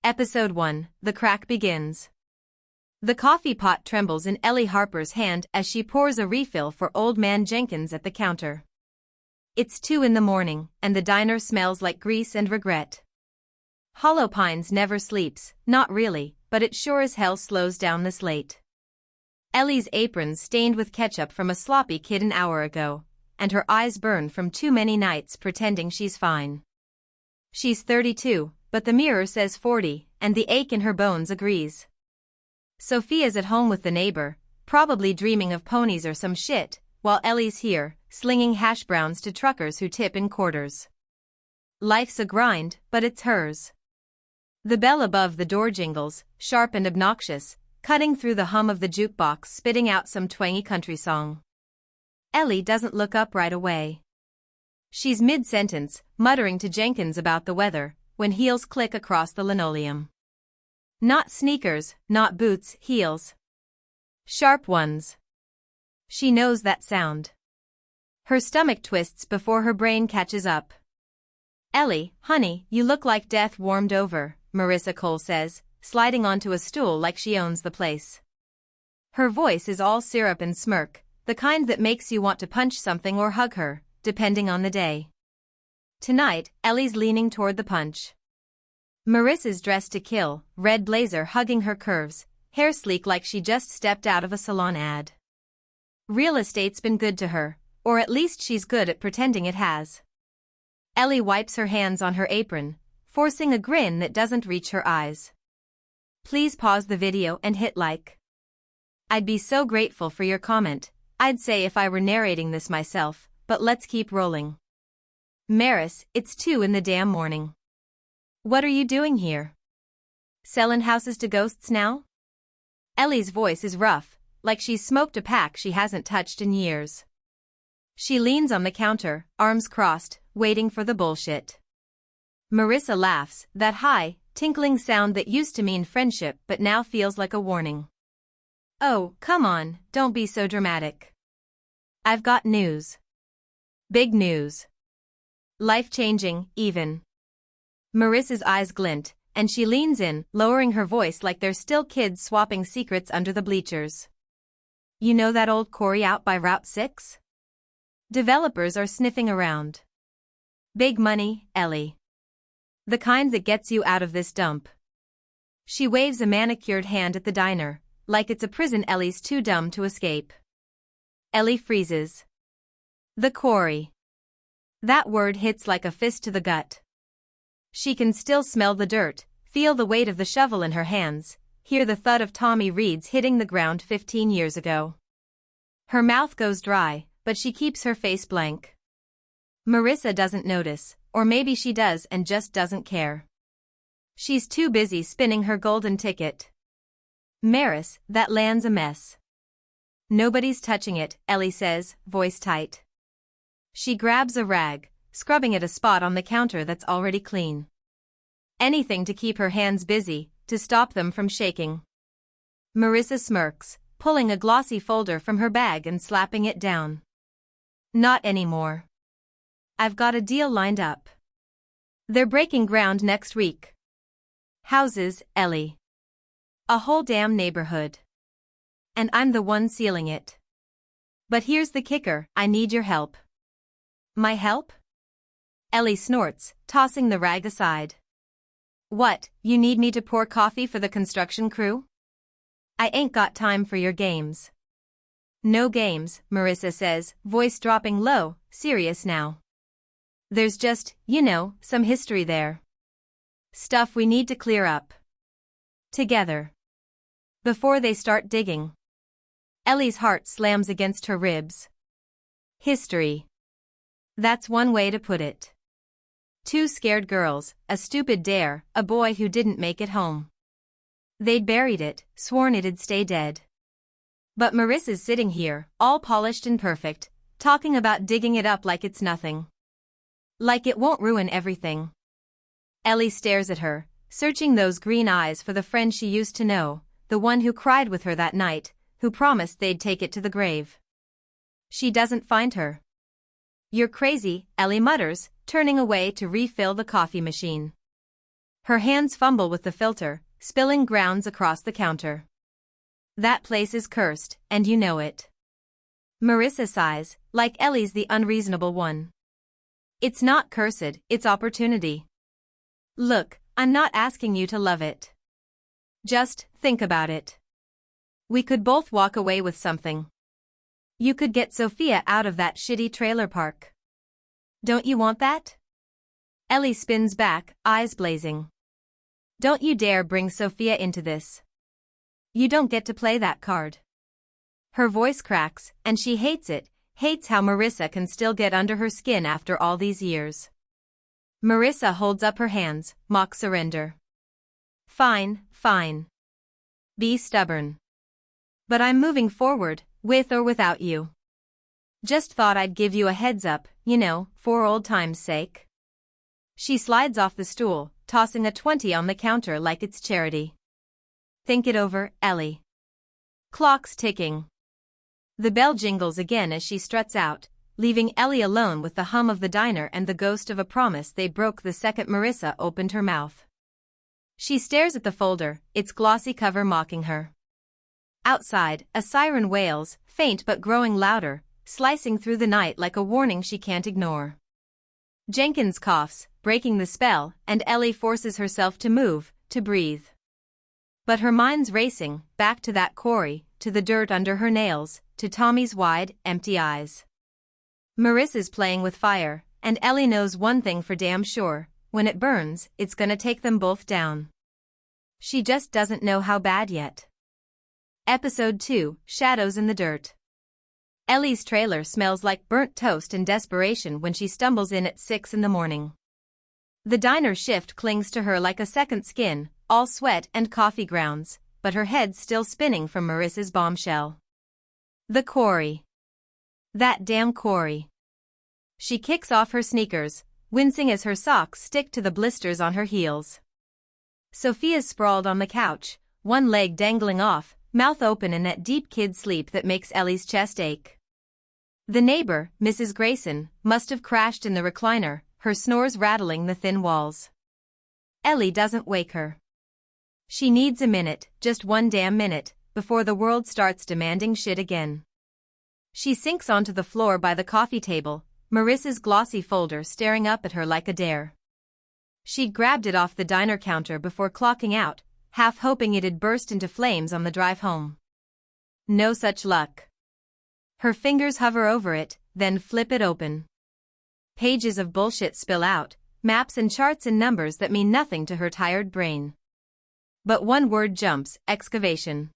Episode 1, The Crack Begins. The coffee pot trembles in Ellie Harper's hand as she pours a refill for Old Man Jenkins at the counter. It's 2 in the morning, and the diner smells like grease and regret. Hollow Pines never sleeps, not really, but it sure as hell slows down this late. Ellie's apron's stained with ketchup from a sloppy kid an hour ago, and her eyes burn from too many nights pretending she's fine. She's 32. But the mirror says 40, and the ache in her bones agrees. Sophia's at home with the neighbor, probably dreaming of ponies or some shit, while Ellie's here, slinging hash browns to truckers who tip in quarters. Life's a grind, but it's hers. The bell above the door jingles, sharp and obnoxious, cutting through the hum of the jukebox, spitting out some twangy country song. Ellie doesn't look up right away. She's mid-sentence, muttering to Jenkins about the weather, when heels click across the linoleum. Not sneakers, not boots, heels. Sharp ones. She knows that sound. Her stomach twists before her brain catches up. "Ellie, honey, you look like death warmed over," Marissa Cole says, sliding onto a stool like she owns the place. Her voice is all syrup and smirk, the kind that makes you want to punch something or hug her, depending on the day. Tonight, Ellie's leaning toward the punch. Marissa's dressed to kill, red blazer hugging her curves, hair sleek like she just stepped out of a salon ad. Real estate's been good to her, or at least she's good at pretending it has. Ellie wipes her hands on her apron, forcing a grin that doesn't reach her eyes. "Please pause the video and hit like. I'd be so grateful for your comment, I'd say if I were narrating this myself, but let's keep rolling." "Maris, it's 2 in the damn morning. What are you doing here? Sellin' houses to ghosts now?" Ellie's voice is rough, like she's smoked a pack she hasn't touched in years. She leans on the counter, arms crossed, waiting for the bullshit. Marissa laughs, that high, tinkling sound that used to mean friendship but now feels like a warning. "Oh, come on, don't be so dramatic. I've got news. Big news. Life-changing, even." Marissa's eyes glint, and she leans in, lowering her voice like they're still kids swapping secrets under the bleachers. "You know that old quarry out by Route 6? Developers are sniffing around. Big money, Ellie. The kind that gets you out of this dump." She waves a manicured hand at the diner, like it's a prison Ellie's too dumb to escape. Ellie freezes. The quarry. That word hits like a fist to the gut. She can still smell the dirt, feel the weight of the shovel in her hands, hear the thud of Tommy Reed's hitting the ground 15 years ago. Her mouth goes dry, but she keeps her face blank. Marissa doesn't notice, or maybe she does and just doesn't care. She's too busy spinning her golden ticket. "Maris, that land's a mess." "Nobody's touching it," Ellie says, voice tight. She grabs a rag, scrubbing at a spot on the counter that's already clean. Anything to keep her hands busy, to stop them from shaking. Marissa smirks, pulling a glossy folder from her bag and slapping it down. "Not anymore. I've got a deal lined up. They're breaking ground next week. Houses, Ellie. A whole damn neighborhood. And I'm the one sealing it. But here's the kicker, I need your help." "My help?" Ellie snorts, tossing the rag aside. "What, you need me to pour coffee for the construction crew? I ain't got time for your games." "No games," Marissa says, voice dropping low, serious now. "There's just, some history there. Stuff we need to clear up. Together. Before they start digging." Ellie's heart slams against her ribs. History. That's one way to put it. 2 scared girls, a stupid dare, a boy who didn't make it home. They'd buried it, sworn it'd stay dead. But Marissa's sitting here, all polished and perfect, talking about digging it up like it's nothing. Like it won't ruin everything. Ellie stares at her, searching those green eyes for the friend she used to know, the one who cried with her that night, who promised they'd take it to the grave. She doesn't find her. "You're crazy," Ellie mutters, turning away to refill the coffee machine. Her hands fumble with the filter, spilling grounds across the counter. That place is cursed, and you know it. Marissa sighs, like Ellie's the unreasonable one. It's not cursed, it's opportunity. Look, I'm not asking you to love it. Just think about it. We could both walk away with something. You could get Sophia out of that shitty trailer park. Don't you want that? Ellie spins back, eyes blazing. Don't you dare bring Sophia into this. You don't get to play that card. Her voice cracks, and she hates it, hates how Marissa can still get under her skin after all these years. Marissa holds up her hands, mock surrender. Fine, fine. Be stubborn. But I'm moving forward, with or without you. Just thought I'd give you a heads up, you know, for old time's sake. She slides off the stool, tossing a 20 on the counter like it's charity. Think it over, Ellie. Clock's ticking. The bell jingles again as she struts out, leaving Ellie alone with the hum of the diner and the ghost of a promise they broke the second Marissa opened her mouth. She stares at the folder, its glossy cover mocking her. Outside, a siren wails, faint but growing louder, slicing through the night like a warning she can't ignore. Jenkins coughs, breaking the spell, and Ellie forces herself to move, to breathe. But her mind's racing, back to that quarry, to the dirt under her nails, to Tommy's wide, empty eyes. Marissa's playing with fire, and Ellie knows one thing for damn sure, when it burns, it's gonna take them both down. She just doesn't know how bad yet. Episode 2, Shadows in the Dirt. Ellie's trailer smells like burnt toast and desperation when she stumbles in at 6 in the morning. The diner shift clings to her like a second skin, all sweat and coffee grounds, but her head's still spinning from Marissa's bombshell. The quarry. That damn quarry. She kicks off her sneakers, wincing as her socks stick to the blisters on her heels. Sophia's sprawled on the couch, one leg dangling off, mouth open in that deep kid sleep that makes Ellie's chest ache. The neighbor, Mrs. Grayson, must have crashed in the recliner, her snores rattling the thin walls. Ellie doesn't wake her. She needs a minute, just one damn minute, before the world starts demanding shit again. She sinks onto the floor by the coffee table, Marissa's glossy folder staring up at her like a dare. She'd grabbed it off the diner counter before clocking out, half hoping it'd burst into flames on the drive home. No such luck. Her fingers hover over it, then flip it open. Pages of bullshit spill out, maps and charts and numbers that mean nothing to her tired brain. But one word jumps, excavation.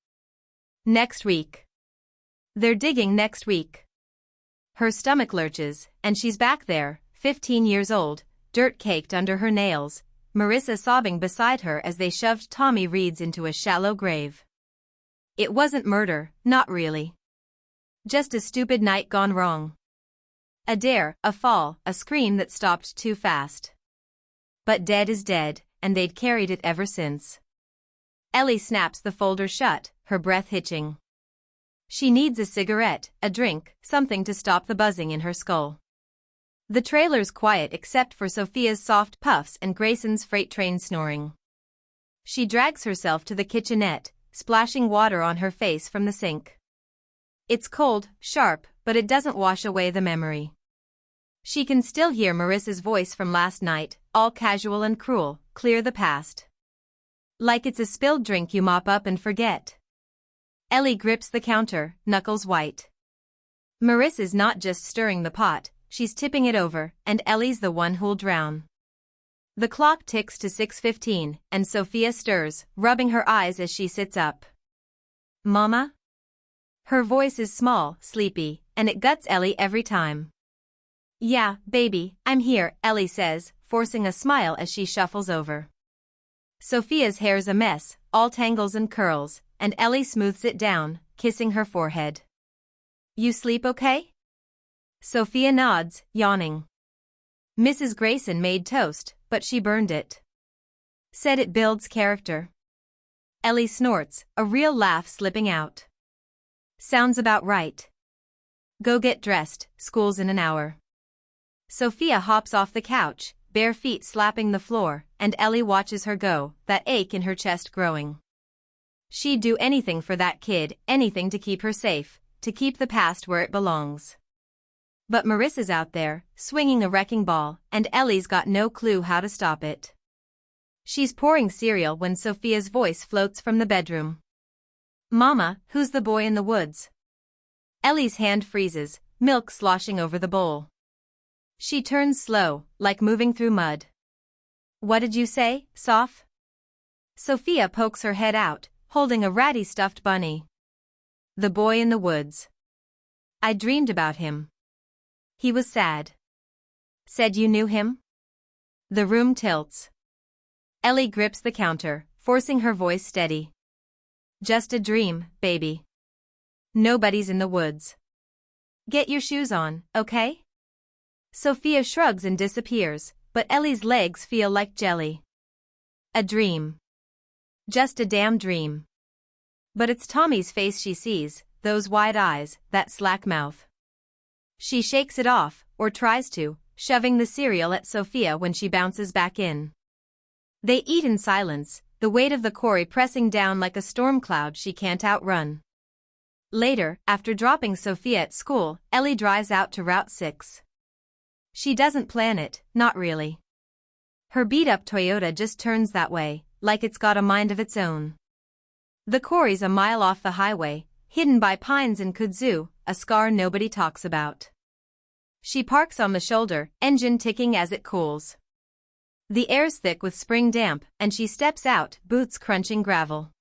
Next week. They're digging next week. Her stomach lurches, and she's back there, 15 years old, dirt caked under her nails, Marissa sobbing beside her as they shoved Tommy Reed's into a shallow grave. It wasn't murder, not really. Just a stupid night gone wrong. A dare, a fall, a scream that stopped too fast. But dead is dead, and they'd carried it ever since. Ellie snaps the folder shut, her breath hitching. She needs a cigarette, a drink, something to stop the buzzing in her skull. The trailer's quiet except for Sophia's soft puffs and Grayson's freight train snoring. She drags herself to the kitchenette, splashing water on her face from the sink. It's cold, sharp, but it doesn't wash away the memory. She can still hear Marissa's voice from last night, all casual and cruel, clear the past. Like it's a spilled drink you mop up and forget. Ellie grips the counter, knuckles white. Marissa's not just stirring the pot, she's tipping it over, and Ellie's the one who'll drown. The clock ticks to 6:15, and Sophia stirs, rubbing her eyes as she sits up. Mama? Her voice is small, sleepy, and it guts Ellie every time. Yeah, baby, I'm here, Ellie says, forcing a smile as she shuffles over. Sophia's hair's a mess, all tangles and curls, and Ellie smooths it down, kissing her forehead. You sleep okay? Sophia nods, yawning. Mrs. Grayson made toast, but she burned it. Said it builds character. Ellie snorts, a real laugh slipping out. Sounds about right. Go get dressed, school's in an hour. Sophia hops off the couch, bare feet slapping the floor, and Ellie watches her go, that ache in her chest growing. She'd do anything for that kid, anything to keep her safe, to keep the past where it belongs. But Marissa's out there, swinging a wrecking ball, and Ellie's got no clue how to stop it. She's pouring cereal when Sophia's voice floats from the bedroom. "Mama, who's the boy in the woods?" Ellie's hand freezes, milk sloshing over the bowl. She turns slow, like moving through mud. "What did you say, Soph?" Sophia pokes her head out, holding a ratty stuffed bunny. "The boy in the woods. I dreamed about him. He was sad." "Said you knew him?" The room tilts. Ellie grips the counter, forcing her voice steady. "Just a dream, baby. Nobody's in the woods. Get your shoes on, okay?" Sophia shrugs and disappears, but Ellie's legs feel like jelly. A dream. Just a damn dream. But it's Tommy's face she sees, those wide eyes, that slack mouth. She shakes it off, or tries to, shoving the cereal at Sophia when she bounces back in. They eat in silence, the weight of the quarry pressing down like a storm cloud she can't outrun. Later, after dropping Sophia at school, Ellie drives out to Route 6. She doesn't plan it, not really. Her beat-up Toyota just turns that way, like it's got a mind of its own. The quarry's a mile off the highway, hidden by pines and kudzu, a scar nobody talks about. She parks on the shoulder, engine ticking as it cools. The air's thick with spring damp, and she steps out, boots crunching gravel.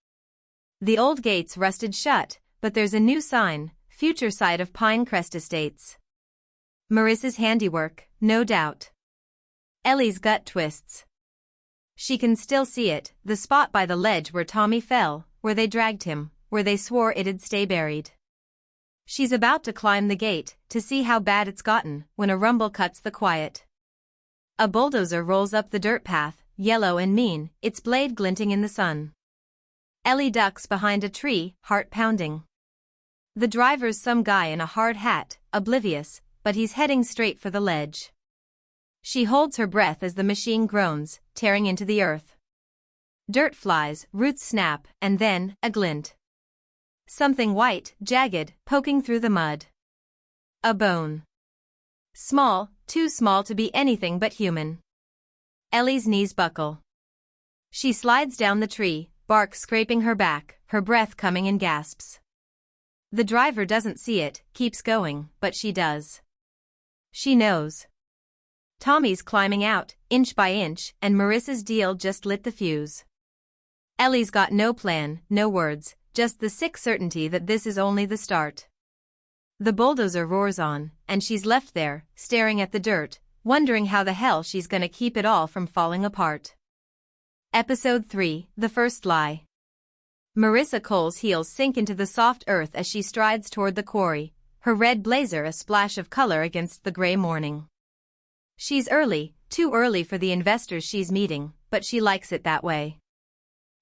The old gate's rusted shut, but there's a new sign, future site of Pinecrest Estates. Marissa's handiwork, no doubt. Ellie's gut twists. She can still see it, the spot by the ledge where Tommy fell, where they dragged him, where they swore it'd stay buried. She's about to climb the gate, to see how bad it's gotten, when a rumble cuts the quiet. A bulldozer rolls up the dirt path, yellow and mean, its blade glinting in the sun. Ellie ducks behind a tree, heart pounding. The driver's some guy in a hard hat, oblivious, but he's heading straight for the ledge. She holds her breath as the machine groans, tearing into the earth. Dirt flies, roots snap, and then, a glint. Something white, jagged, poking through the mud. A bone. Small, too small to be anything but human. Ellie's knees buckle. She slides down the tree, bark scraping her back, her breath coming in gasps. The driver doesn't see it, keeps going, but she does. She knows. Tommy's climbing out, inch by inch, and Marissa's deal just lit the fuse. Ellie's got no plan, no words, just the sick certainty that this is only the start. The bulldozer roars on, and she's left there, staring at the dirt, wondering how the hell she's gonna keep it all from falling apart. Episode 3, The First Lie. Marissa Cole's heels sink into the soft earth as she strides toward the quarry, her red blazer a splash of color against the gray morning. She's early, too early for the investors she's meeting, but she likes it that way.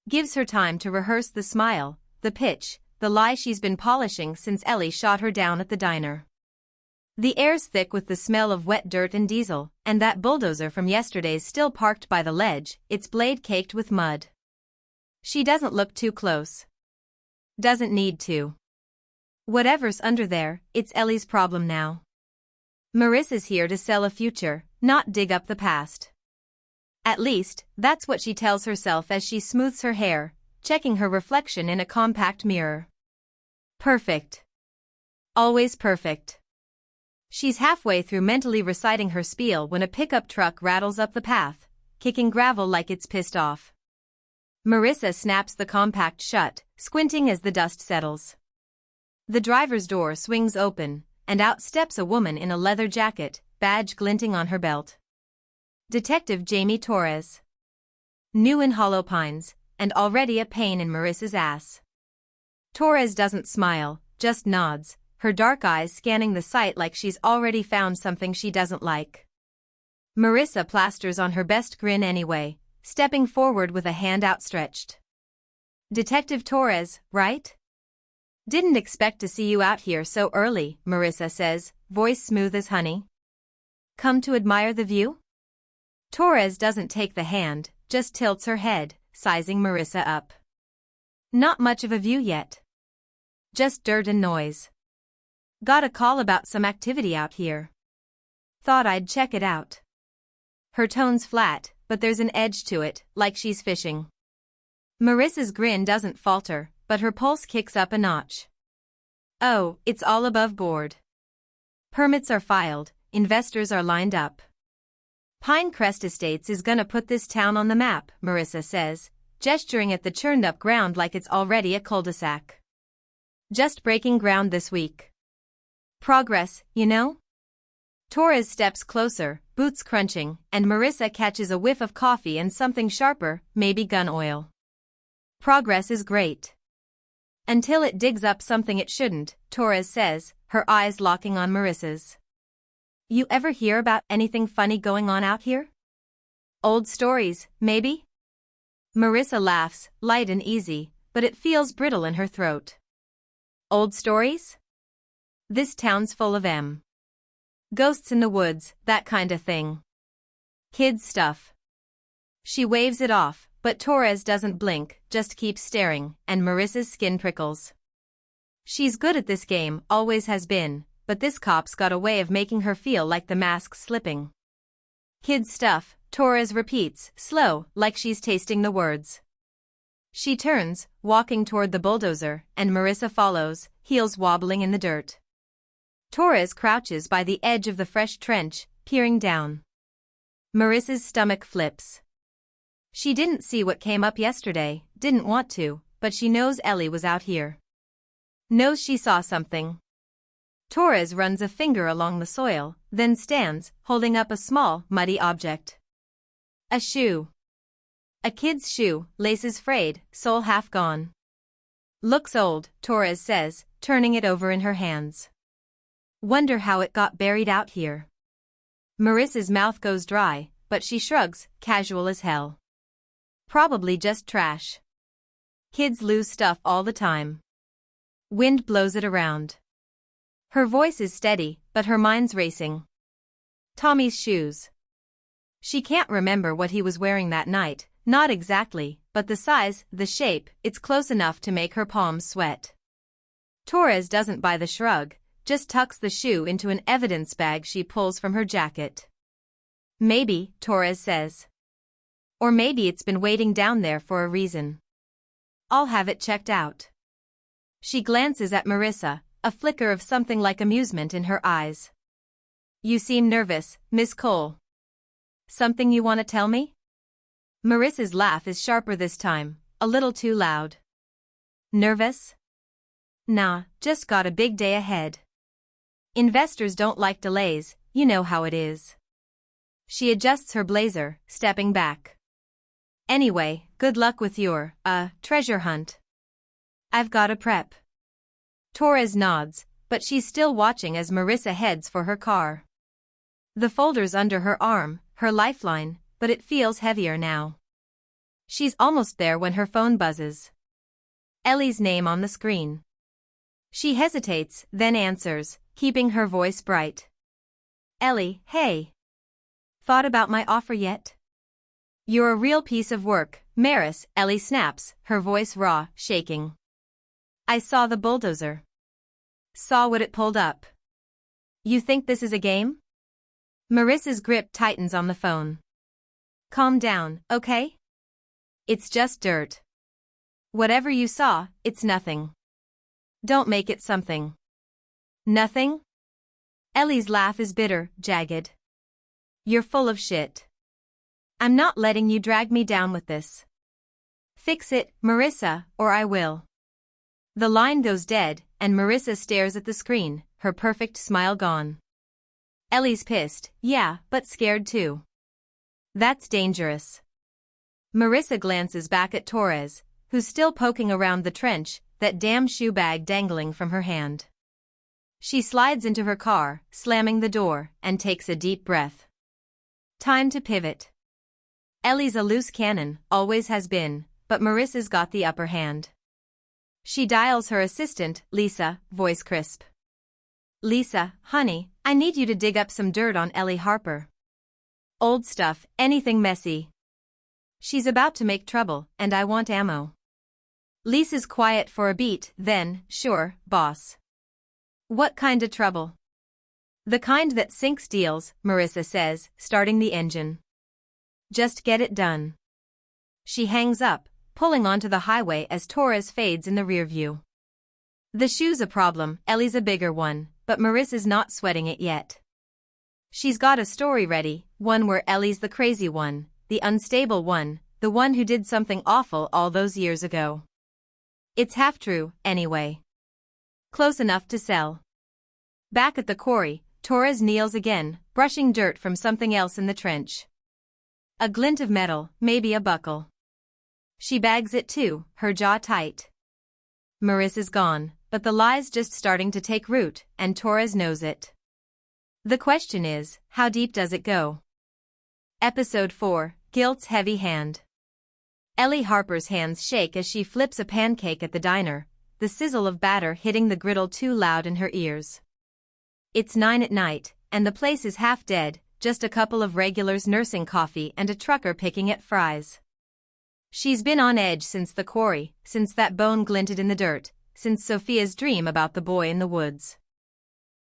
Gives her time to rehearse the smile, the pitch, the lie she's been polishing since Ellie shot her down at the diner. The air's thick with the smell of wet dirt and diesel, and that bulldozer from yesterday's still parked by the ledge, its blade caked with mud. She doesn't look too close. Doesn't need to. Whatever's under there, it's Ellie's problem now. Marissa's here to sell a future, not dig up the past. At least, that's what she tells herself as she smooths her hair, checking her reflection in a compact mirror. Perfect. Always perfect. She's halfway through mentally reciting her spiel when a pickup truck rattles up the path, kicking gravel like it's pissed off. Marissa snaps the compact shut, squinting as the dust settles. The driver's door swings open, and out steps a woman in a leather jacket, badge glinting on her belt. Detective Jamie Torres. New in Hollow Pines, and already a pain in Marissa's ass. Torres doesn't smile, just nods, her dark eyes scanning the site like she's already found something she doesn't like. Marissa plasters on her best grin anyway, stepping forward with a hand outstretched. Detective Torres, right? Didn't expect to see you out here so early, Marissa says, voice smooth as honey. Come to admire the view? Torres doesn't take the hand, just tilts her head, sizing Marissa up. Not much of a view yet. Just dirt and noise. Got a call about some activity out here. Thought I'd check it out. Her tone's flat, but there's an edge to it, like she's fishing. Marissa's grin doesn't falter, but her pulse kicks up a notch. Oh, it's all above board. Permits are filed, investors are lined up. Pinecrest Estates is gonna put this town on the map, Marissa says, gesturing at the churned-up ground like it's already a cul-de-sac. Just breaking ground this week. Progress, you know? Torres steps closer, boots crunching, and Marissa catches a whiff of coffee and something sharper, maybe gun oil. Progress is great. Until it digs up something it shouldn't, Torres says, her eyes locking on Marissa's. You ever hear about anything funny going on out here? Old stories, maybe? Marissa laughs, light and easy, but it feels brittle in her throat. Old stories? This town's full of 'em. Ghosts in the woods, that kind of thing. Kids stuff. She waves it off, but Torres doesn't blink, just keeps staring, and Marissa's skin prickles. She's good at this game, always has been, but this cop's got a way of making her feel like the mask's slipping. Kids stuff, Torres repeats, slow, like she's tasting the words. She turns, walking toward the bulldozer, and Marissa follows, heels wobbling in the dirt. Torres crouches by the edge of the fresh trench, peering down. Marissa's stomach flips. She didn't see what came up yesterday, didn't want to, but she knows Ellie was out here. Knows she saw something. Torres runs a finger along the soil, then stands, holding up a small, muddy object. A shoe. A kid's shoe, laces frayed, sole half gone. Looks old, Torres says, turning it over in her hands. Wonder how it got buried out here. Marissa's mouth goes dry, but she shrugs, casual as hell. Probably just trash. Kids lose stuff all the time. Wind blows it around. Her voice is steady, but her mind's racing. Tommy's shoes. She can't remember what he was wearing that night, not exactly, but the size, the shape, it's close enough to make her palms sweat. Torres doesn't buy the shrug, just tucks the shoe into an evidence bag she pulls from her jacket. Maybe, Torres says. Or maybe it's been waiting down there for a reason. I'll have it checked out. She glances at Marissa, a flicker of something like amusement in her eyes. You seem nervous, Miss Cole. Something you want to tell me? Marissa's laugh is sharper this time, a little too loud. Nervous? Nah, just got a big day ahead. Investors don't like delays, you know how it is. She adjusts her blazer, stepping back. Anyway, good luck with your, treasure hunt. I've got a prep. Torres nods, but she's still watching as Marissa heads for her car. The folder's under her arm, her lifeline, but it feels heavier now. She's almost there when her phone buzzes. Ellie's name on the screen. She hesitates, then answers, keeping her voice bright. Ellie, hey. Thought about my offer yet? You're a real piece of work, Maris, Ellie snaps, her voice raw, shaking. I saw the bulldozer. Saw what it pulled up. You think this is a game? Marissa's grip tightens on the phone. Calm down, okay? It's just dirt. Whatever you saw, it's nothing. Don't make it something. Nothing? Ellie's laugh is bitter, jagged. You're full of shit. I'm not letting you drag me down with this. Fix it, Marissa, or I will. The line goes dead, and Marissa stares at the screen, her perfect smile gone. Ellie's pissed, yeah, but scared too. That's dangerous. Marissa glances back at Torres, who's still poking around the trench, that damn shoe bag dangling from her hand. She slides into her car, slamming the door, and takes a deep breath. Time to pivot. Ellie's a loose cannon, always has been, but Marissa's got the upper hand. She dials her assistant, Lisa, voice crisp. Lisa, honey, I need you to dig up some dirt on Ellie Harper. Old stuff, anything messy. She's about to make trouble, and I want ammo. Lisa's quiet for a beat, then, sure, boss. What kinda trouble? The kind that sinks deals, Marissa says, starting the engine. Just get it done. She hangs up, pulling onto the highway as Torres fades in the rear view. The shoe's a problem, Ellie's a bigger one, but Marissa's not sweating it yet. She's got a story ready, one where Ellie's the crazy one, the unstable one, the one who did something awful all those years ago. It's half true, anyway. Close enough to sell. Back at the quarry, Torres kneels again, brushing dirt from something else in the trench. A glint of metal, maybe a buckle. She bags it too, her jaw tight. Marissa's gone, but the lie's just starting to take root, and Torres knows it. The question is, how deep does it go? Episode 4, Guilt's Heavy Hand. Ellie Harper's hands shake as she flips a pancake at the diner, the sizzle of batter hitting the griddle too loud in her ears. It's 9 at night, and the place is half dead, just a couple of regulars nursing coffee and a trucker picking at fries. She's been on edge since the quarry, since that bone glinted in the dirt, since Sophia's dream about the boy in the woods.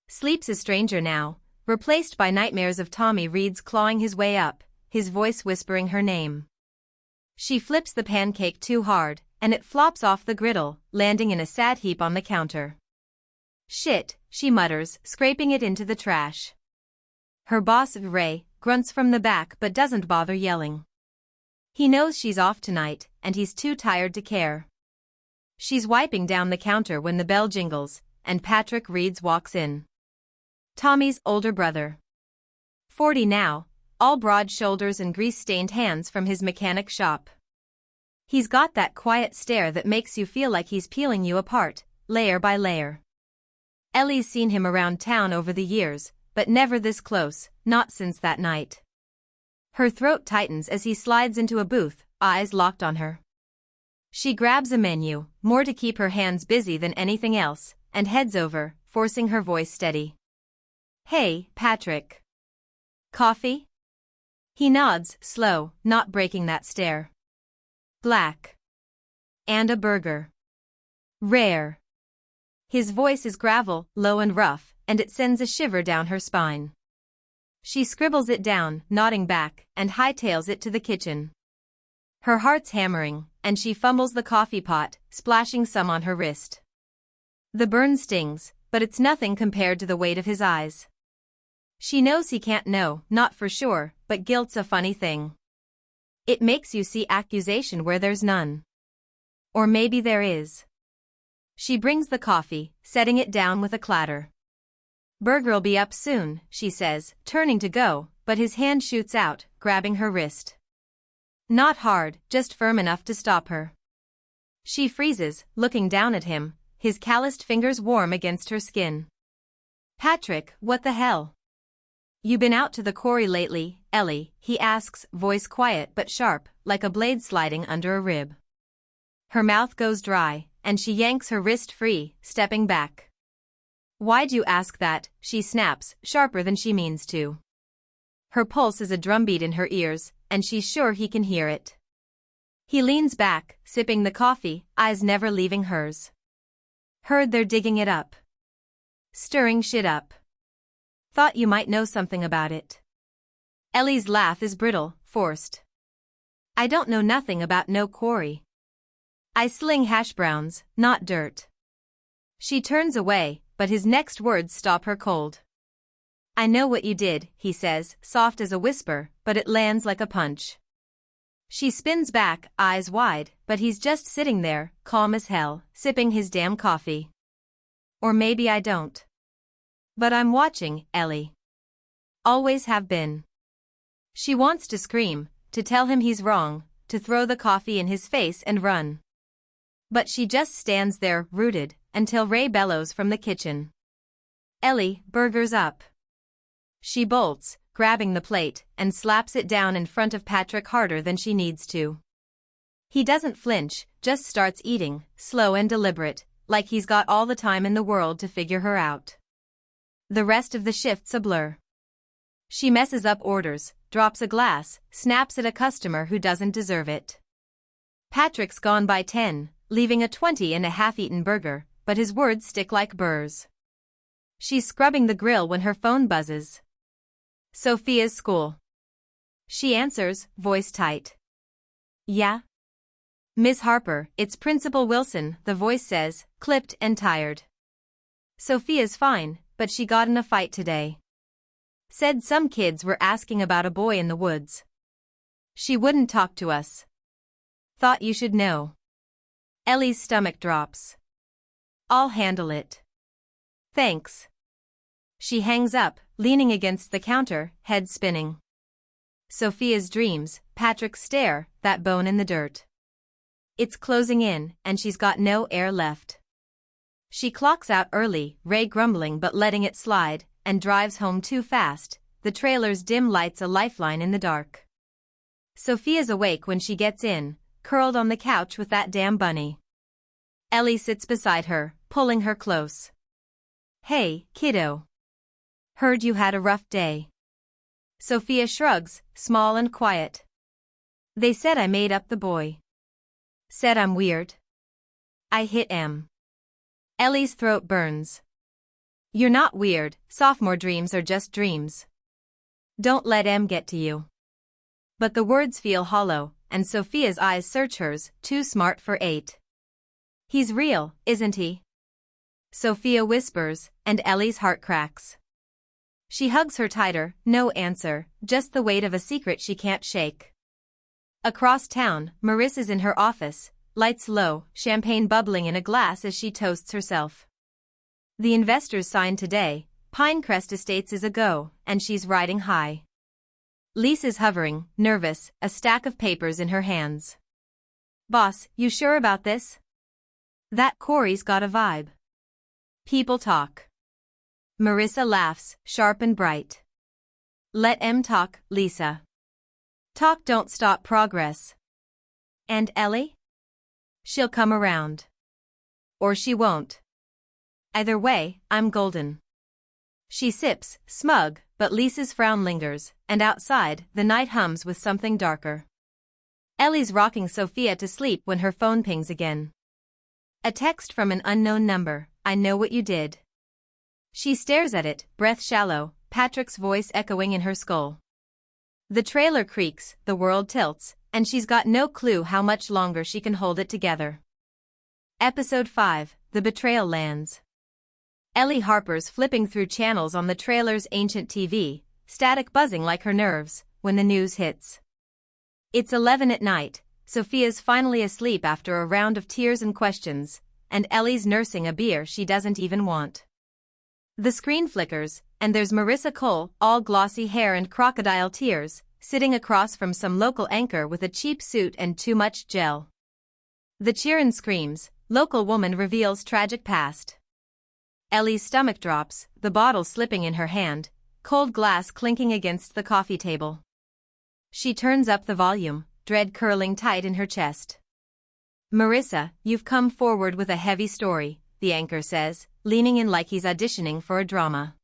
Sleep's a stranger now, replaced by nightmares of Tommy Reed's clawing his way up, his voice whispering her name. She flips the pancake too hard, and it flops off the griddle, landing in a sad heap on the counter. Shit, she mutters, scraping it into the trash. Her boss, Ray, grunts from the back but doesn't bother yelling. He knows she's off tonight, and he's too tired to care. She's wiping down the counter when the bell jingles, and Patrick Reeds walks in. Tommy's older brother. 40 now, all broad shoulders and grease-stained hands from his mechanic shop. He's got that quiet stare that makes you feel like he's peeling you apart, layer by layer. Ellie's seen him around town over the years, but never this close, not since that night. Her throat tightens as he slides into a booth, eyes locked on her. She grabs a menu, more to keep her hands busy than anything else, and heads over, forcing her voice steady. Hey, Patrick. Coffee? He nods, slow, not breaking that stare. Black. And a burger. Rare. His voice is gravel, low and rough, and it sends a shiver down her spine. She scribbles it down, nodding back, and hightails it to the kitchen. Her heart's hammering, and she fumbles the coffee pot, splashing some on her wrist. The burn stings, but it's nothing compared to the weight of his eyes. She knows he can't know, not for sure, but guilt's a funny thing. It makes you see accusation where there's none. Or maybe there is. She brings the coffee, setting it down with a clatter. Burger'll be up soon, she says, turning to go, but his hand shoots out, grabbing her wrist. Not hard, just firm enough to stop her. She freezes, looking down at him, his calloused fingers warm against her skin. Patrick, what the hell? You been out to the quarry lately, Ellie? He asks, voice quiet but sharp, like a blade sliding under a rib. Her mouth goes dry, and she yanks her wrist free, stepping back. Why'd you ask that? She snaps, sharper than she means to. Her pulse is a drumbeat in her ears, and she's sure he can hear it. He leans back, sipping the coffee, eyes never leaving hers. Heard they're digging it up. Stirring shit up. Thought you might know something about it. Ellie's laugh is brittle, forced. I don't know nothing about no quarry. I sling hash browns, not dirt. She turns away, but his next words stop her cold. I know what you did, he says, soft as a whisper, but it lands like a punch. She spins back, eyes wide, but he's just sitting there, calm as hell, sipping his damn coffee. Or maybe I don't. But I'm watching, Ellie. Always have been. She wants to scream, to tell him he's wrong, to throw the coffee in his face and run. But she just stands there, rooted, until Ray bellows from the kitchen. Ellie, burger's up. She bolts, grabbing the plate, and slaps it down in front of Patrick harder than she needs to. He doesn't flinch, just starts eating, slow and deliberate, like he's got all the time in the world to figure her out. The rest of the shift's a blur. She messes up orders, drops a glass, snaps at a customer who doesn't deserve it. Patrick's gone by 10, leaving a 20 and a half-eaten burger, but his words stick like burrs. She's scrubbing the grill when her phone buzzes. Sophia's school. She answers, voice tight. Yeah? Miss Harper, it's Principal Wilson, the voice says, clipped and tired. Sophia's fine, but she got in a fight today. Said some kids were asking about a boy in the woods. She wouldn't talk to us. Thought you should know. Ellie's stomach drops. I'll handle it. Thanks. She hangs up, leaning against the counter, head spinning. Sophia's dreams, Patrick's stare, that bone in the dirt. It's closing in, and she's got no air left. She clocks out early, Ray grumbling but letting it slide, and drives home too fast, the trailer's dim lights a lifeline in the dark. Sophia's awake when she gets in, curled on the couch with that damn bunny. Ellie sits beside her, pulling her close. Hey, kiddo. Heard you had a rough day. Sophia shrugs, small and quiet. They said I made up the boy. Said I'm weird. I hit M. Ellie's throat burns. You're not weird, sophomore dreams are just dreams. Don't let M get to you. But the words feel hollow, and Sophia's eyes search hers, too smart for 8. He's real, isn't he? Sophia whispers, and Ellie's heart cracks. She hugs her tighter, no answer, just the weight of a secret she can't shake. Across town, Marissa's in her office, lights low, champagne bubbling in a glass as she toasts herself. The investors signed today, Pinecrest Estates is a go, and she's riding high. Lisa's hovering, nervous, a stack of papers in her hands. Boss, you sure about this? That Corey's got a vibe. People talk. Marissa laughs, sharp and bright. Let M talk, Lisa. Talk don't stop progress. And Ellie? She'll come around. Or she won't. Either way, I'm golden. She sips, smug, but Lisa's frown lingers, and outside, the night hums with something darker. Ellie's rocking Sophia to sleep when her phone pings again. A text from an unknown number, I know what you did. She stares at it, breath shallow, Patrick's voice echoing in her skull. The trailer creaks, the world tilts, and she's got no clue how much longer she can hold it together. Episode 5, The Betrayal lands. Ellie Harper's flipping through channels on the trailer's ancient TV, static buzzing like her nerves, when the news hits. It's 11 at night, Sophia's finally asleep after a round of tears and questions, and Ellie's nursing a beer she doesn't even want. The screen flickers, and there's Marissa Cole, all glossy hair and crocodile tears, sitting across from some local anchor with a cheap suit and too much gel. The cheerin' screams, local woman reveals tragic past. Ellie's stomach drops, the bottle slipping in her hand, cold glass clinking against the coffee table. She turns up the volume, dread curling tight in her chest. Marissa, you've come forward with a heavy story, the anchor says, leaning in like he's auditioning for a drama.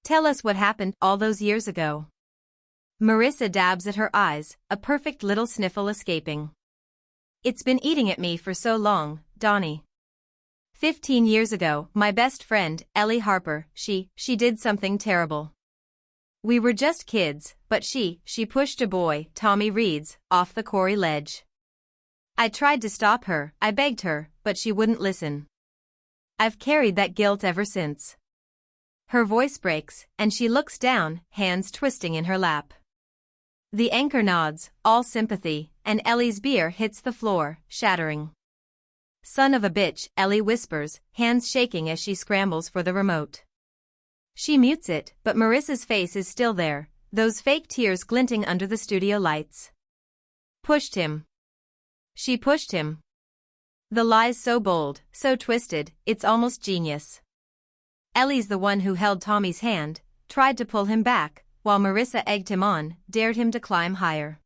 Tell us what happened all those years ago. Marissa dabs at her eyes, a perfect little sniffle escaping. It's been eating at me for so long, Donnie. 15 years ago, my best friend, Ellie Harper, she did something terrible. We were just kids, but she pushed a boy, Tommy Reeds, off the quarry ledge. I tried to stop her, I begged her, but she wouldn't listen. I've carried that guilt ever since. Her voice breaks, and she looks down, hands twisting in her lap. The anchor nods, all sympathy, and Ellie's beer hits the floor, shattering. Son of a bitch, Ellie whispers, hands shaking as she scrambles for the remote. She mutes it, but Marissa's face is still there, those fake tears glinting under the studio lights. Pushed him. She pushed him. The lie's so bold, so twisted, it's almost genius. Ellie's the one who held Tommy's hand, tried to pull him back, while Marissa egged him on, dared him to climb higher.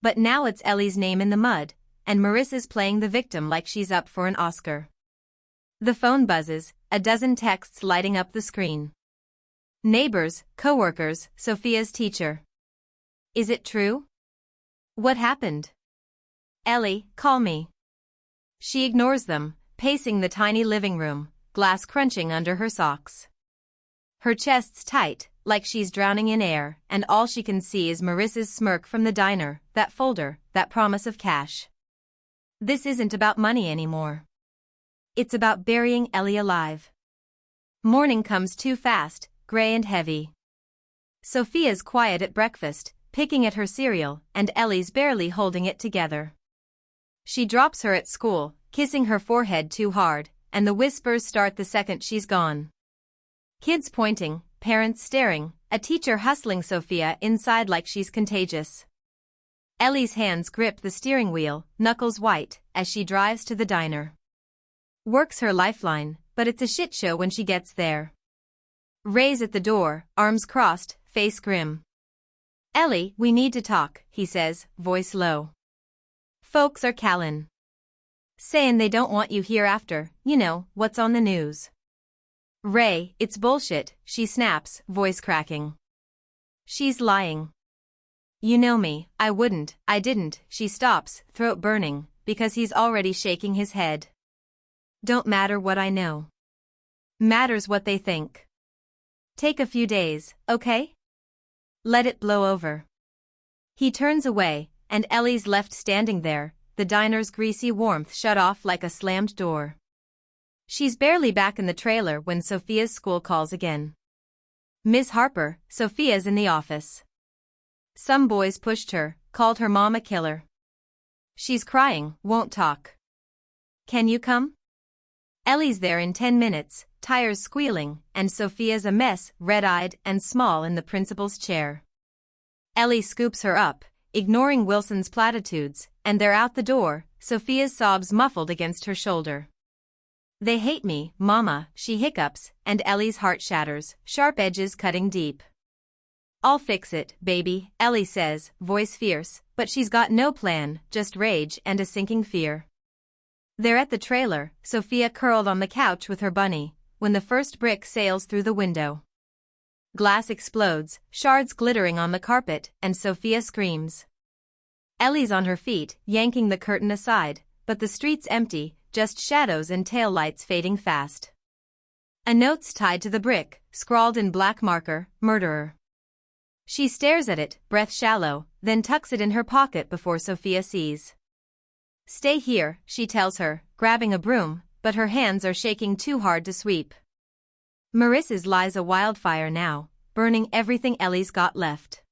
But now it's Ellie's name in the mud, and Marissa's playing the victim like she's up for an Oscar. The phone buzzes, a dozen texts lighting up the screen. Neighbors, coworkers, Sophia's teacher. Is it true? What happened? Ellie, call me. She ignores them, pacing the tiny living room, glass crunching under her socks. Her chest's tight, like she's drowning in air, and all she can see is Marissa's smirk from the diner, that folder, that promise of cash. This isn't about money anymore. It's about burying Ellie alive. Morning comes too fast, gray and heavy. Sophia's quiet at breakfast, picking at her cereal, and Ellie's barely holding it together. She drops her at school, kissing her forehead too hard, and the whispers start the second she's gone. Kids pointing, parents staring, a teacher hustling Sophia inside like she's contagious. Ellie's hands grip the steering wheel, knuckles white, as she drives to the diner. Works her lifeline, but it's a shit show when she gets there. Ray's at the door, arms crossed, face grim. Ellie, we need to talk, he says, voice low. Folks are calling. Saying they don't want you here after, you know, what's on the news. Ray, it's bullshit, she snaps, voice cracking. She's lying. You know me, I didn't, she stops, throat burning, because he's already shaking his head. Don't matter what I know. Matters what they think. Take a few days, okay? Let it blow over. He turns away, and Ellie's left standing there, the diner's greasy warmth shut off like a slammed door. She's barely back in the trailer when Sophia's school calls again. Miss Harper, Sophia's in the office. Some boys pushed her, called her mom a killer. She's crying, won't talk. Can you come? Ellie's there in 10 minutes, tires squealing, and Sophia's a mess, red-eyed and small in the principal's chair. Ellie scoops her up, ignoring Wilson's platitudes, and they're out the door, Sophia's sobs muffled against her shoulder. They hate me, Mama, she hiccups, and Ellie's heart shatters, sharp edges cutting deep. I'll fix it, baby, Ellie says, voice fierce, but she's got no plan, just rage and a sinking fear. They're at the trailer, Sophia curled on the couch with her bunny, when the first brick sails through the window. Glass explodes, shards glittering on the carpet, and Sophia screams. Ellie's on her feet, yanking the curtain aside, but the street's empty, just shadows and taillights fading fast. A note's tied to the brick, scrawled in black marker, murderer. She stares at it, breath shallow, then tucks it in her pocket before Sophia sees. Stay here, she tells her, grabbing a broom, but her hands are shaking too hard to sweep. Marissa's lies a wildfire now, burning everything Ellie's got left.